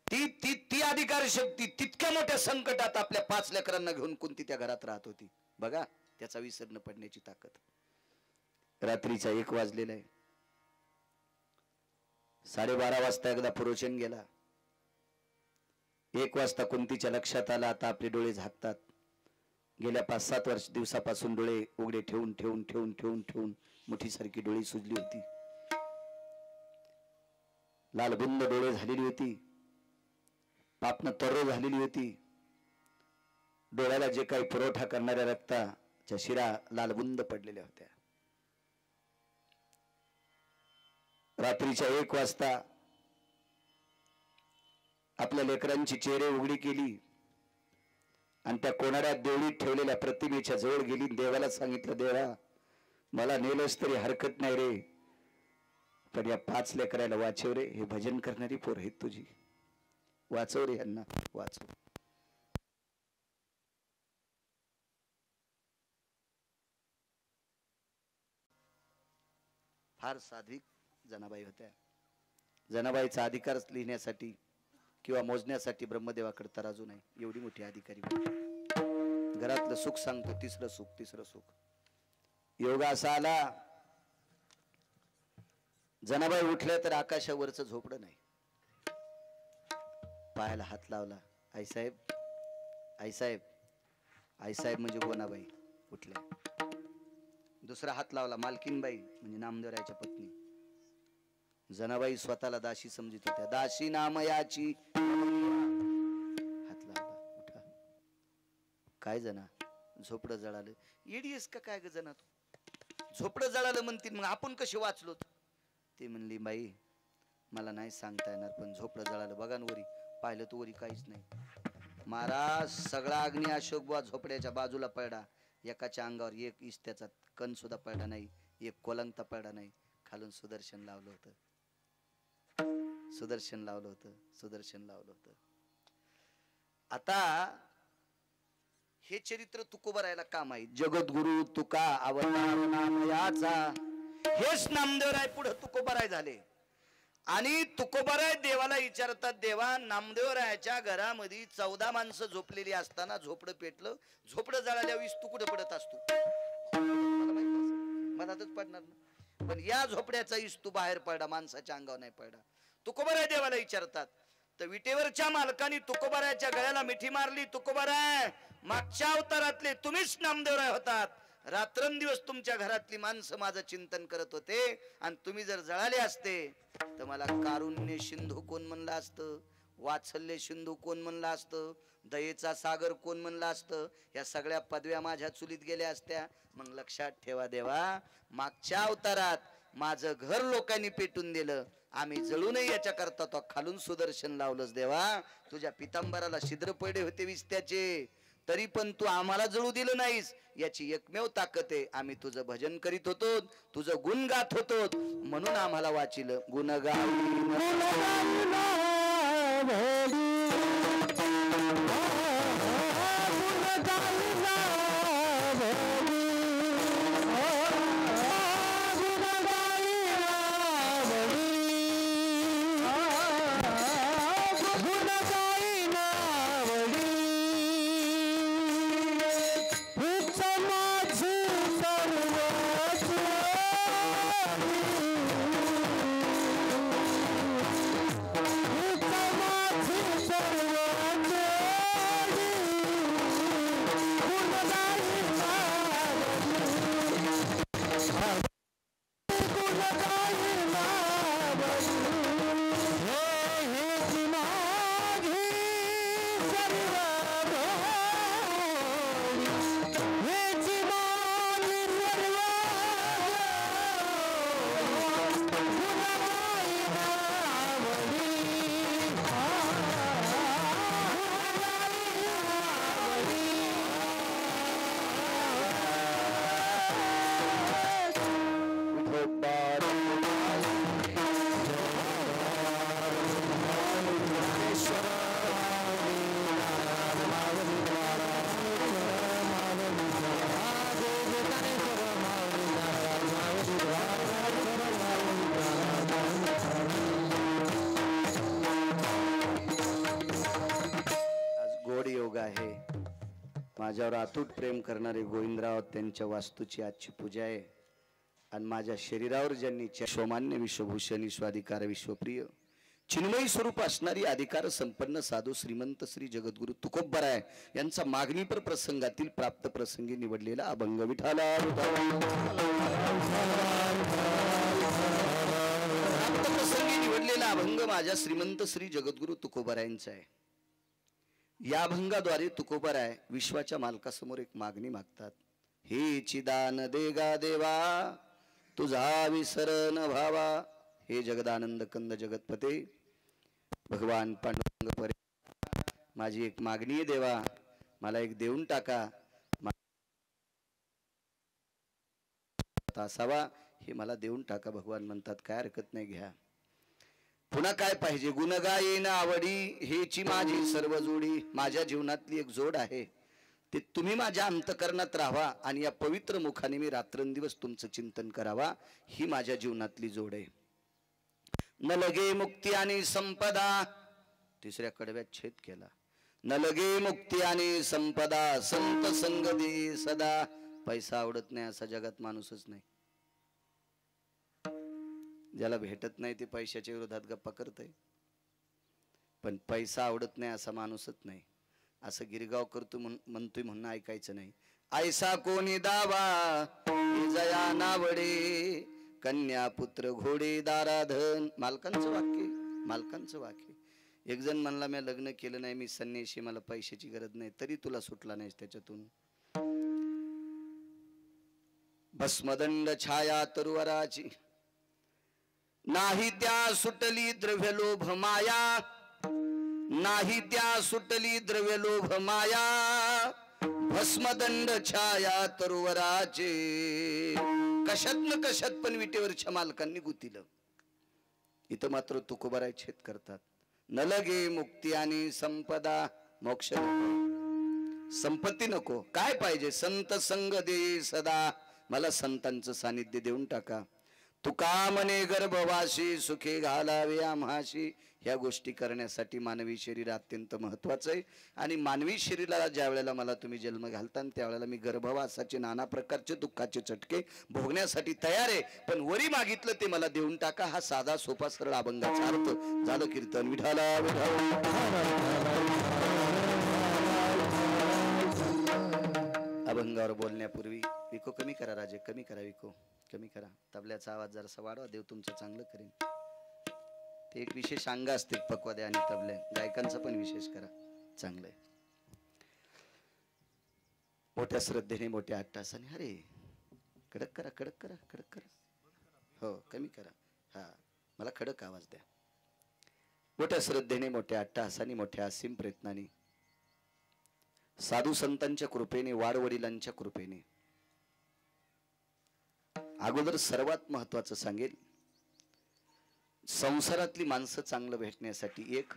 ती ती ती अधिकार शक्ती तितक्या मोठ्या संकटात आपल्या 5 लेकरांना घेऊन कोणती त्या घरात राहत होती. बघा, त्याचा विसर न पडण्याची ताकद. रात्रीचा 1 वाजलेला आहे. 12:30 वाजता एकदा पुरोचन गेला. 1 वाजता कुंतीच्या लक्षात आला, आता आपले डोळे झाकतात. गेल्या 5-7 दिवसापासून डोळे उघडे ठेवून ठेवून ठेवून ठेवून ठेवून मुठीसारखी डोळी सुजली होती. लालबुंद डोळे झालेली होती. पापनं तर्र झालेली होती. डोळ्याला जे काही पुरवठा करणाऱ्या रक्ताच्या शिरा लालबुंद पडलेल्या होत्या. रात्रीच्या 1 वाजता आपल्या लेकरांची चेहरे उघडी केली आणि त्या कोणाड्यात देवळीत ठेवलेल्या प्रतिमेच्या जवळ गेली. देवाला सांगितलं, देवा मला नेलंच तरी हरकत नाही रे, पण या 5 लेकराला वाचव रे. हे भजन करणारी पोर आहेत तुझी, वाचव रे यांना, वाचव. फार साध्विक जनाबाई होत्या. जनाबाईचा अधिकार लिहिण्यासाठी किंवा मोजण्यासाठी ब्रह्मदेवाकडे तराजू नाही, एवढी मोठी अधिकारी. घरातलं सुख सांगतो, तिसरं सुख. योग असा आला, जनाबाई उठल्या तर आकाशावरचं झोपडं नाही. पायाला हात लावला, आईसाहेब आईसाहेब आईसाहेब म्हणजे गोनाबाई उठल्या. दुसरा हात लावला, मालकीनबाई म्हणजे नामदेवरायच्या पत्नी. जनाबाई स्वतःला दासी समजित होत्या. दासी नामयाची. हात लावला, उठा. काय जना, झोपडं जळालं. येडीस का काय ग जना तू, झोपडं जळालं म्हणतील, मग आपण कसे वाचलो. ते म्हणली, बाई मला नाही सांगता येणार, पण झोपडं जळालं बघा ना वरी, पाहिलं तर वरी काहीच नाही. महाराज सगळा अग्नी अशोक बुवा झोपड्याच्या बाजूला पडला. एकाच्या अंगावर एक इस्त्याचा कण सुद्धा पडला नाही, एक कोलंगता पडला नाही. खालून सुदर्शन लावलं होतं, सुदर्शन लावलं होतं, सुदर्शन लावलं होतं. आता हे चरित्र तुकोबरायला का माहित? जगद्गुरु तुका अवतार नामयाचा, हेच नामदेवराय पुढे तुकोबराय झाले. आणि तुकोबराय देवाला विचारतात, देवा नामदेवरायाच्या घरामध्ये 14 माणसं झोपलेली असताना झोपडं पेटलं, झोपडं जळाल्या वीस तू कुठे पडत असतो? मधातच पडणार ना. पण या झोपड्याचा इस्तू बाहेर पडला, माणसाच्या अंगावर नाही पडला. तुकोबराय देवाला विचारतात. तर विटेवरच्या मालकाने तुकोबरायाच्या गळ्याला मिठी मारली. तुकोबराय, मागच्या अवतारातले तुम्हीच नामदेवराय होतात. रात्रंदिवस तुमच्या घरातली माणसं माझं चिंतन करत होते, आणि तुम्ही जर जळाले असते तर मला कारुण्य सिंधू कोण म्हणलं असतं, वात्सल्य सिंधू कोण म्हणलं असतं, दयेचा सागर कोण म्हणलं असतं, या सगळ्या पदव्या माझ्या चुलीत गेल्या असत्या. मग लक्षात ठेवा देवा, मागच्या अवतारात माझं घर लोकांनी पेटून दिलं, आम्ही जळू नये याच्या करता तो खालून सुदर्शन लावलंच. देवा तुझ्या पितांबराला छिद्र पडले होते विस्त्याचे, तरी पण तू आम्हाला जळू दिलं नाहीस, याची एकमेव ताकद आहे. आम्ही तुझं भजन करीत होतो, तुझं गुण गात होतो, म्हणून आम्हाला वाचिलं. माझ्यावर अतूट प्रेम करणारे गोविंदराव, त्यांच्या वास्तूची आजची पूजा आहे. आणि माझ्या शरीरावर ज्यांनी शोमान्य विश्वभूषणी स्वाधिकार विश्वप्रिय चिन्मयी स्वरूप असणारी अधिकार संपन्न साधू श्रीमंत श्री जगद्गुरु तुकोबराय यांचा मागणीपर प्रसंगातील प्राप्त प्रसंगी निवडलेला अभंग विठाला प्राप्त प्रसंगी निवडलेला अभंग माझ्या श्रीमंत श्री जगद्गुरु तुकोबरायांचा आहे. या अभंगाद्वारे तुकोबराय विश्वाच्या मालकासमोर एक मागणी मागतात. हे चिदान देगा देवा तुझा विसर न भावा, हे जगदानंद कंद जगतपते भगवान पांडुरंग परे, माझी एक मागणी आहे देवा, मला एक देऊन टाका. असावा हे मला देऊन टाका. भगवान म्हणतात काय हरकत नाही, घ्या. पुन्हा काय पाहिजे? गुणगायेन आवडी हेची माझी सर्व जोडी. माझ्या जीवनातली एक जोड आहे, ते तुम्ही माझ्या अंतकरणात राहावा आणि या पवित्र मुखाने मी रात्रंदिवस तुमचं चिंतन करावा, ही माझ्या जीवनातली जोड आहे. न लगे मुक्ती आणि संपदा, तिसऱ्या कडव्यात छेद केला. न लगे मुक्ती आणि संपदा, संत संग दे सदा. पैसा आवडत नाही असा जगात माणूसच नाही. ज्याला भेटत नाही ते पैशाच्या विरोधात गप्पा करतय, पण पैसा आवडत नाही असा माणूसच नाही. असं गिरगाव करतो म्हणतोय म्हणून ऐकायचं नाही. ऐसा कोणी दावा जया नावडे, कन्या पुत्र घोडे दाराधन. मालकांचं वाक्य, मालकांचं वाक्य. एक जण म्हणला मी लग्न केलं नाही, मी संन्याशी, मला पैशाची गरज नाही, तरी तुला सुटला नाहीस त्याच्यातून. भस्मदंड छाया तरुवराची, नाही त्या सुटली द्रव्य लोभ माया, नाही त्या सुटली द्रव्य लोभ माया, भस्मदंड छाया तरुवराचे. कशात न कशात पण विटेवरच्या मालकांनी गुतीलं. इथं मात्र तुकोबाराय छेद करतात. न लगे मुक्ती आणि संपदा, मोक्ष नको, संपत्ती नको, काय पाहिजे? संत संग दे सदा, मला संतांचं सानिध्य देऊन टाका. तुका म्हणे गर्भवासी सुखे घालावे आम्हाशी. ह्या गोष्टी करण्यासाठी मानवी शरीर अत्यंत महत्वाचं आहे. आणि मानवी शरीराला ज्या वेळेला मला तुम्ही जन्म घालता त्यावेळेला मी गर्भवासाचे नाना प्रकारचे दुःखाचे चटके भोगण्यासाठी तयार आहे. पण वरी मागितलं ते मला देऊन टाका, हा साधा सोपा सरळ अभंगाचा अर्थ. झालं कीर्तन. विठाला अभंगावर बोलण्यापूर्वी विको कमी करा राजे, कमी करा विको, कमी करा. तबल्याचा आवाज जरासा वाढवा, देव तुमचं चांगलं करेन. ते एक विशेष अंग असते पक्वादे आणि तबले, गायकांचा पण विशेष करा, चांगलंय. मोठ्या श्रद्धेने मोठ्या अट्टासाने, अरे कडक करा, कडक करा, कडक करा. हो कमी करा. हा मला खडक आवाज द्या. मोठ्या श्रद्धेने मोठ्या अट्टाहासाने मोठ्या असीम प्रयत्नाने साधू संतांच्या कृपेने वाडवडिलांच्या कृपेने अगोदर सर्वात महत्वाचं सांगेल, संसारातली माणसं चांगलं भेटण्यासाठी एक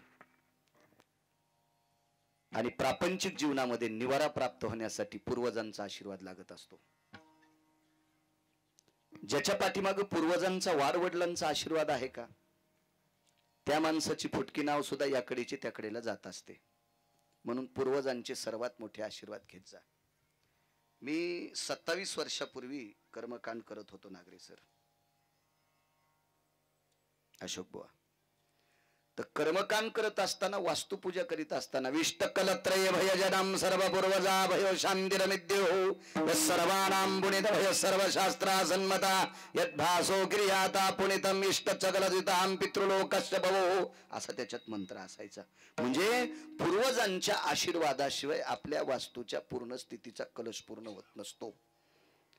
आणि प्रापंचिक जीवनामध्ये निवारा प्राप्त होण्यासाठी पूर्वजांचा आशीर्वाद लागत असतो. ज्याच्या पाठीमागे पूर्वजांचा वाडवडिलांचा आशीर्वाद आहे का, त्या माणसाची फुटकी नाव सुद्धा याकडेची त्याकडेला जात असते. म्हणून पूर्वजांचे सर्वात मोठे आशीर्वाद घेत जा. मी 27 वर्षापूर्वी कर्मकांड करत होतो नागरे सर, अशोक बुवा. तर कर्मकांड करत असताना, वास्तुपूजा करीत असताना, विष्टकलत्रय भयजनम सर्व पूर्वजा भयो शांतिरमिद्यो सर्वानां पुनित भय सर्वशास्त्रा सन्मता यद्भासो क्रियाता पुनितम इष्टचकलजितां पितृलोकस्य भवो, असा त्याच्यात मंत्र असायचा. म्हणजे पूर्वजांच्या आशीर्वादाशिवाय आपल्या वास्तूच्या पूर्ण स्थितीचा कलश पूर्ण होत नसतो.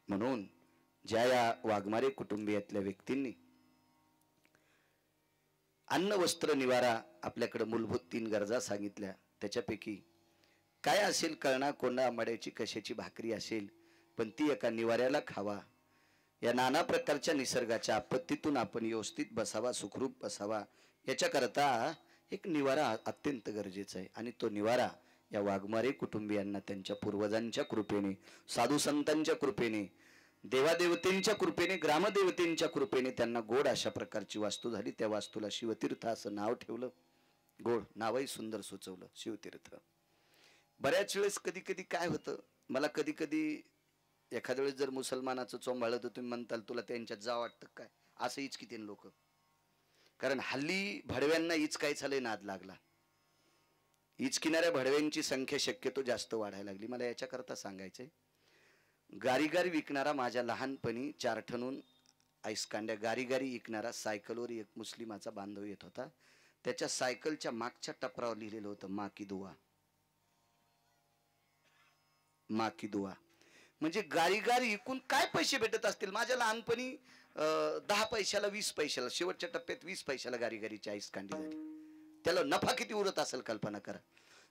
म्हणून ज्या या वाघमारे कुटुंबियातल्या व्यक्तींनी अन्न वस्त्र निवारा आपल्याकडे मूलभूत 3 गरजा सांगितल्या, त्याच्यापैकी काय असेल कळणा कोंडा आंबाड्याची कशाची भाकरी असेल, पण ती एका निवाऱ्याला खावा. या नाना प्रकारच्या निसर्गाच्या आपत्तीतून आपण व्यवस्थित बसावा, सुखरूप बसावा, याच्याकरता एक निवारा अत्यंत गरजेचा आहे. आणि तो निवारा या वाघमारे कुटुंबियांना त्यांच्या पूर्वजांच्या कृपेने, साधू संतांच्या कृपेने, देवादेवतेंच्या कृपेने, ग्रामदेवतेंच्या कृपेने त्यांना गोड अशा प्रकारची वास्तू झाली. त्या वास्तूला शिवतीर्थ असं नाव ठेवलं. गोड नावही सुंदर सुचवलं, शिवतीर्थ. बऱ्याच वेळेस कधी कधी काय होतं, मला कधी कधी एखाद्या वेळेस जर मुसलमानाचं चोंबाळलं तर तुम्ही म्हणताल तुला त्यांच्यात जा वाटतं काय, असं इचकितीन लोक. कारण हल्ली भडव्यांना इचकायचा नाद लागला. इचकिणाऱ्या भडव्यांची संख्या शक्यतो जास्त वाढायला लागली. मला याच्याकरता सांगायचंय, गारीगारी विकणारा माझ्या लहानपणी 4 ठणून आईसकांड्या गारीगारी विकणारा सायकलवर एक मुस्लिमाचा बांधव येत होता. त्याच्या सायकलच्या मागच्या टपरावर लिहिलेलं होतं मा की दुआ, मा की दुआ. म्हणजे गारीगारी विकून काय पैसे भेटत असतील. माझ्या लहानपणी 10 पैशाला 20 पैशाला, शेवटच्या टप्प्यात 20 पैशाला गारीगारीची आईसकांडी झाली. त्याला नफा किती उरत असेल कल्पना करा.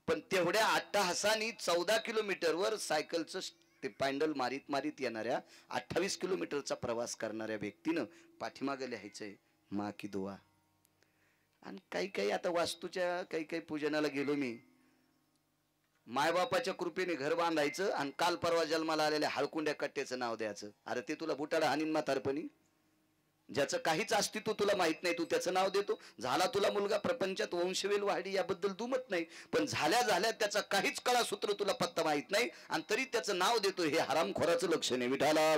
पण तेवढ्या अट्टाहासानी 14 किलोमीटरवर सायकलचं ते पॅन्डल मारीत मारीत येणाऱ्या 28 किलोमीटरचा प्रवास करणाऱ्या व्यक्तीनं पाठीमागे लिहायचंय मा की दुआ. आणि काही काही आता वास्तूच्या काही काही पूजनाला गेलो मी, मायबापाच्या कृपेने घर बांधायचं आणि काल परवा जन्माला आलेल्या हळकुंड्या कट्ट्याचं नाव द्यायचं. अरे ते तुला बुटाडा हानीन म्हातारपणी, ज्याचं काहीच अस्तित्व तुला माहित नाही, तू त्याचं नाव देतो. झाला तुला मुलगा, प्रपंचात वंशवेल वाढी याबद्दल दुमत नाही, पण झाल्या झाल्या त्याचा काहीच कळासूत्र तुला पत्ता माहित नाही आणि तरी त्याचं नाव देतो. हे हरामखोराचं लक्षण आहे. विठाला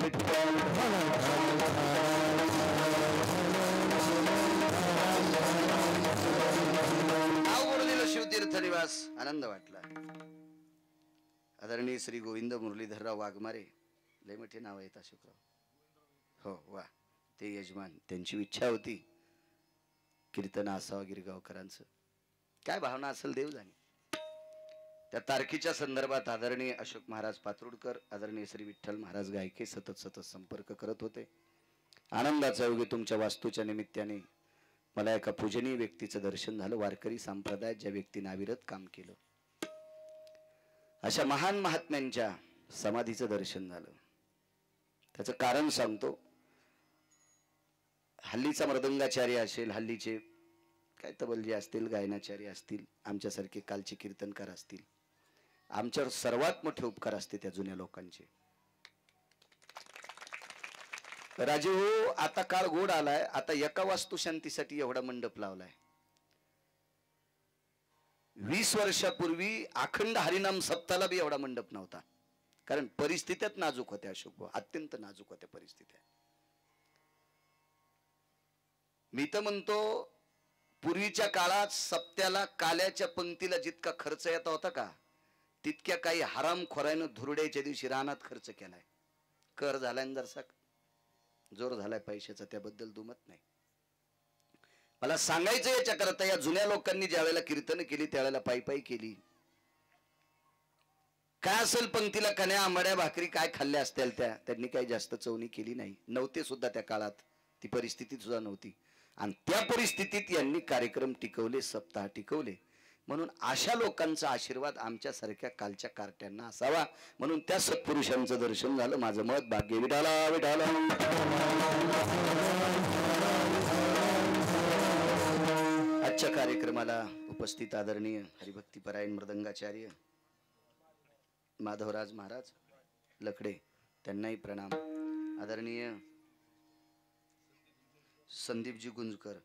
नाव बोललेलं शिवतीर्थ निवास, आनंद वाटला. आदरणीय श्री गोविंद मुरलीधरराव वाघमारे, लय मोठे नाव आहेत अशोकराव. हो वा, ते यजमान, त्यांची इच्छा होती कीर्तन असावं गिरगावकरांचं. काय भावना असेल देव जाणे. त्या तारखेच्या संदर्भात आदरणीय अशोक महाराज पात्रुडकर, आदरणीय श्री विठ्ठल महाराज गायके सतत संपर्क करत होते. आनंदाचा योगी तुमच्या वास्तूच्या निमित्ताने मला एका पूजनीय व्यक्तीचं दर्शन झालं. वारकरी संप्रदायात ज्या व्यक्तीने अविरत काम केलं अशा महान महात्म्यांच्या समाधीचं दर्शन झालं. त्याचं कारण सांगतो. हल्लीचा मृदंगाचार्य असेल, हल्लीचे काय तबलजे असतील, गायनाचार्य असतील, आमच्यासारखे कालचे कीर्तनकार असतील, आमच्यावर सर्वात मोठे उपकार असते त्या जुन्या लोकांचे. राजे हो, आता काळ गोड आलाय. आता एका वास्तू शांतीसाठी एवढा मंडप लावलाय. 20 वर्षापूर्वी अखंड हरिनाम सप्ताहाला बी एवढा मंडप नव्हता. कारण परिस्थितीत नाजूक होत्या अशोक भाऊ, अत्यंत नाजूक होत्या परिस्थित्या. मी तर म्हणतो पूर्वीच्या काळात सप्त्याला काल्याच्या पंक्तीला जितका खर्च येत होता का, तितक्या काही हरामखोरानं धुरड्याच्या दिवशी रानात खर्च केलाय. कर झालाय जरसा जोर झालाय पैशाचा, त्याबद्दल दुमत नाही. मला सांगायचं याच्याकरता, या जुन्या लोकांनी ज्या वेळेला कीर्तन केली त्यावेळेला पायी पायी केली. काय असेल पंक्तीला कण्या आंबाड्या भाकरी काय खाल्ल्या असतील त्यांनी काही जास्त चवणी केली नाही. नव्हते सुद्धा त्या काळात, ती परिस्थिती सुद्धा नव्हती. आणि त्या परिस्थितीत यांनी कार्यक्रम टिकवले, सप्ताह टिकवले. म्हणून अशा लोकांचा आशीर्वाद आमच्या सारख्या कालच्या कार्ट्यांना असावा. म्हणून त्या सत्पुरुषांचं दर्शन झालं. माझं मत भाग्य विठाला विठाला. आजच्या कार्यक्रमाला उपस्थित आदरणीय हरिभक्तीपरायण मृदंगाचार्य माधवराज महाराज लकडे, त्यांनाही प्रणाम. आदरणीय संदीपजी गुंजकर,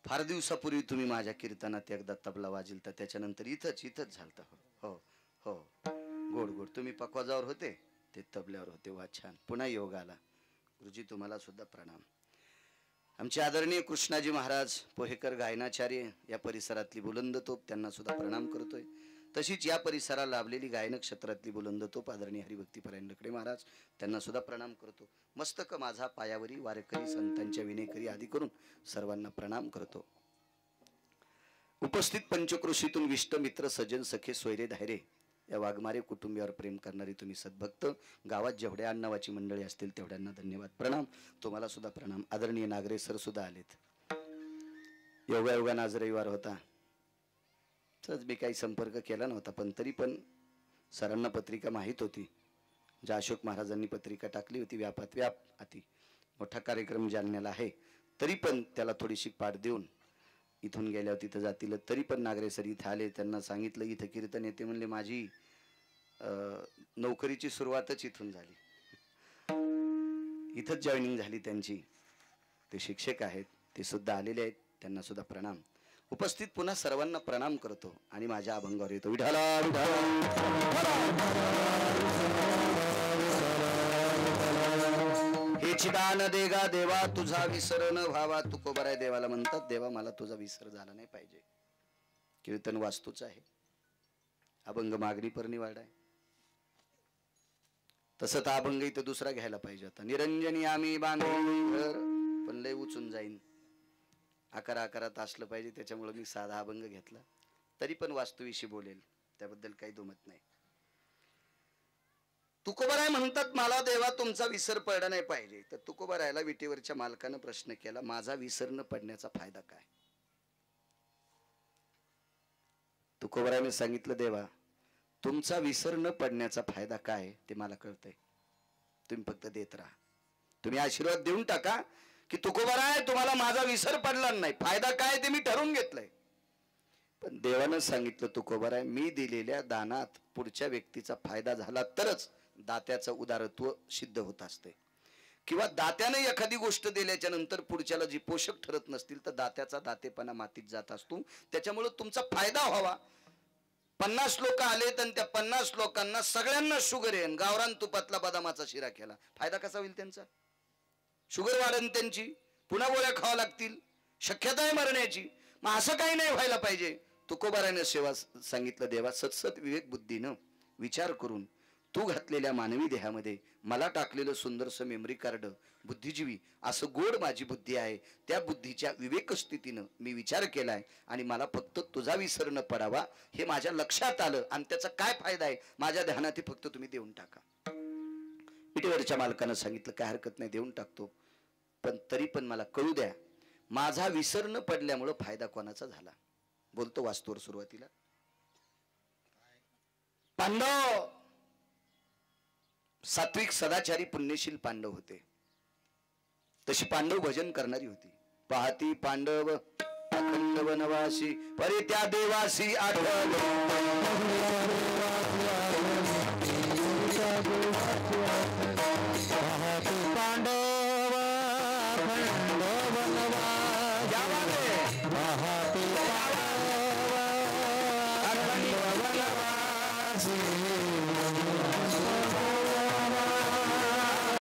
फार दिवसापूर्वी तुम्ही माझ्या कीर्तनात एकदा तबला वाजिलता, त्याच्यानंतर इथंच झालता. हो हो, गोड गोड. तुम्ही पकवाजावर होते, ते तबल्यावर होते. वा छान, पुन्हा योग आला. गुरुजी तुम्हाला सुद्धा प्रणाम. आमचे आदरणीय कृष्णाजी महाराज पोहेकर गायनाचार्य, या परिसरातली बुलंद तोप, त्यांना सुद्धा प्रणाम करतोय. तशीच या परिसराला लाभलेली गायन क्षेत्रातली बुलंद तोप आदरणीय हरिभक्तीपरायण लकडे महाराज, त्यांना सुद्धा प्रणाम करतो. मस्तक माझा पायावरी, वारकरी संतांच्या विनेकरी आदी करून सर्वांना प्रणाम करतो. उपस्थित पंचक्रोशीतून विष्ट मित्र सज्जन सखे सोयरे धायरे, या वाघमारे कुटुंबियावर प्रेम करणारी तुम्ही सद्भक्त, गावात जेवढ्या नावाची मंडळी असतील तेवढ्यांना धन्यवाद प्रणाम. तुम्हाला सुद्धा प्रणाम. आदरणीय नागरे सर सुद्धा आलेत. योगायोगानं आज रविवार होता, सहज मी काही संपर्क केला नव्हता, पण तरी पण सरांना पत्रिका माहीत होती. ज्या अशोक महाराजांनी पत्रिका टाकली होती, व्यापात व्याप अति मोठा कार्यक्रम जालन्याला आहे, तरी पण त्याला थोडीशी पाठ देऊन इथून गेल्यावर तिथं जातील. तरी पण नागरे सर इथं आले. त्यांना सांगितलं इथं कीर्तन येते. म्हणले माझी नोकरीची सुरुवातच इथून झाली, इथंच जॉईनिंग झाली त्यांची. ते शिक्षक आहेत, ते सुद्धा आलेले आहेत, त्यांना सुद्धा प्रणाम. उपस्थित पुन्हा सर्वांना प्रणाम करतो आणि माझ्या अभंगावर येतो. विठाला हे चिदान देगा देवा, तुझा विसर न व्हावा. तुकोबाराय देवाला म्हणतात, देवा मला तुझा विसर झाला नाही पाहिजे. कीर्तन वास्तूच आहे, अभंग मागणी परनिवाड आहे. तसं तर अभंग इथं दुसरा घ्यायला पाहिजे होता. निरंजनी आम्ही बांधे घर, पण लय उचून जाईन. आकारात असलं पाहिजे, त्याच्यामुळे मी साधा अभंग घेतला. तरी पण वास्तूविषयी बोलेल, त्याबद्दल काही दुमत नाही. तुकोबाराय म्हणतात, मला देवा तुमचा विसर पडला नाही पाहिजे. तर तुकोबारायला विटेवरच्या मालकानं प्रश्न केला, माझा विसर न पडण्याचा फायदा काय? तुकोबारायने सांगितलं, देवा तुमचा विसर न पडण्याचा फायदा काय ते मला कळतंय. तुम्ही फक्त देत राहा. तुम्ही आशीर्वाद देऊन टाका की तुकोबाराय तुम्हाला माझा विसर पडला नाही, फायदा काय ते मी ठरवून घेतलंय. पण देवानं सांगितलं, तुकोबाराय मी दिलेल्या दानात पुढच्या व्यक्तीचा फायदा झाला तरच दात्याचं उदारत्व सिद्ध होत असते. किंवा दात्याने एखादी गोष्ट दिल्याच्या नंतर पुढच्याला जी पोषक ठरत नसतील तर दात्याचा दातेपणा मातीत जात असतो. त्याच्यामुळे तुमचा फायदा व्हावा. 50 लोक आलेत आणि त्या 50 लोकांना सगळ्यांना शुगर येईन, गावरान तुपातला बदामाचा शिरा केला, फायदा कसा होईल त्यांचा? शुगर वाढेल त्यांची, पुन्हा गोळ्या खावा लागतील, शक्यता आहे मरण्याची. मग असं काही नाही व्हायला पाहिजे. तुकोबारायने सेवा सांगितलं, देवा सत्सत विवेक बुद्धीनं विचार करून तू घातलेल्या मानवी देहामध्ये मला टाकलेलं सुंदरसं मेमरी कार्ड, बुद्धिजीवी असं गोड माझी बुद्धी आहे. त्या बुद्धीच्या विवेक स्थितीनं मी विचार केलाय आणि मला फक्त तुझा विसर न पडावा हे माझ्या लक्षात आलं. आणि त्याचा काय फायदा आहे माझ्या ध्यानात फक्त तुम्ही देऊन टाका. विटेवरच्या मालकानं सांगितलं, काय हरकत नाही, देऊन टाकतो. पण तरी पण मला कळू द्या, माझा विसर न पडल्यामुळं फायदा कोणाचा झाला. बोलतो वास्तूवर सुरुवातीला. पांडव सात्विक सदाचारी पुण्यशील पांडव होते. तशी पांडव भजन करणारी होती. पाहती पांडव अखंड वनवासी, परी त्या देवासी आठवले. पांडव अखंड वनवासी, क्या बात है? पांडव अखंड वनवासी.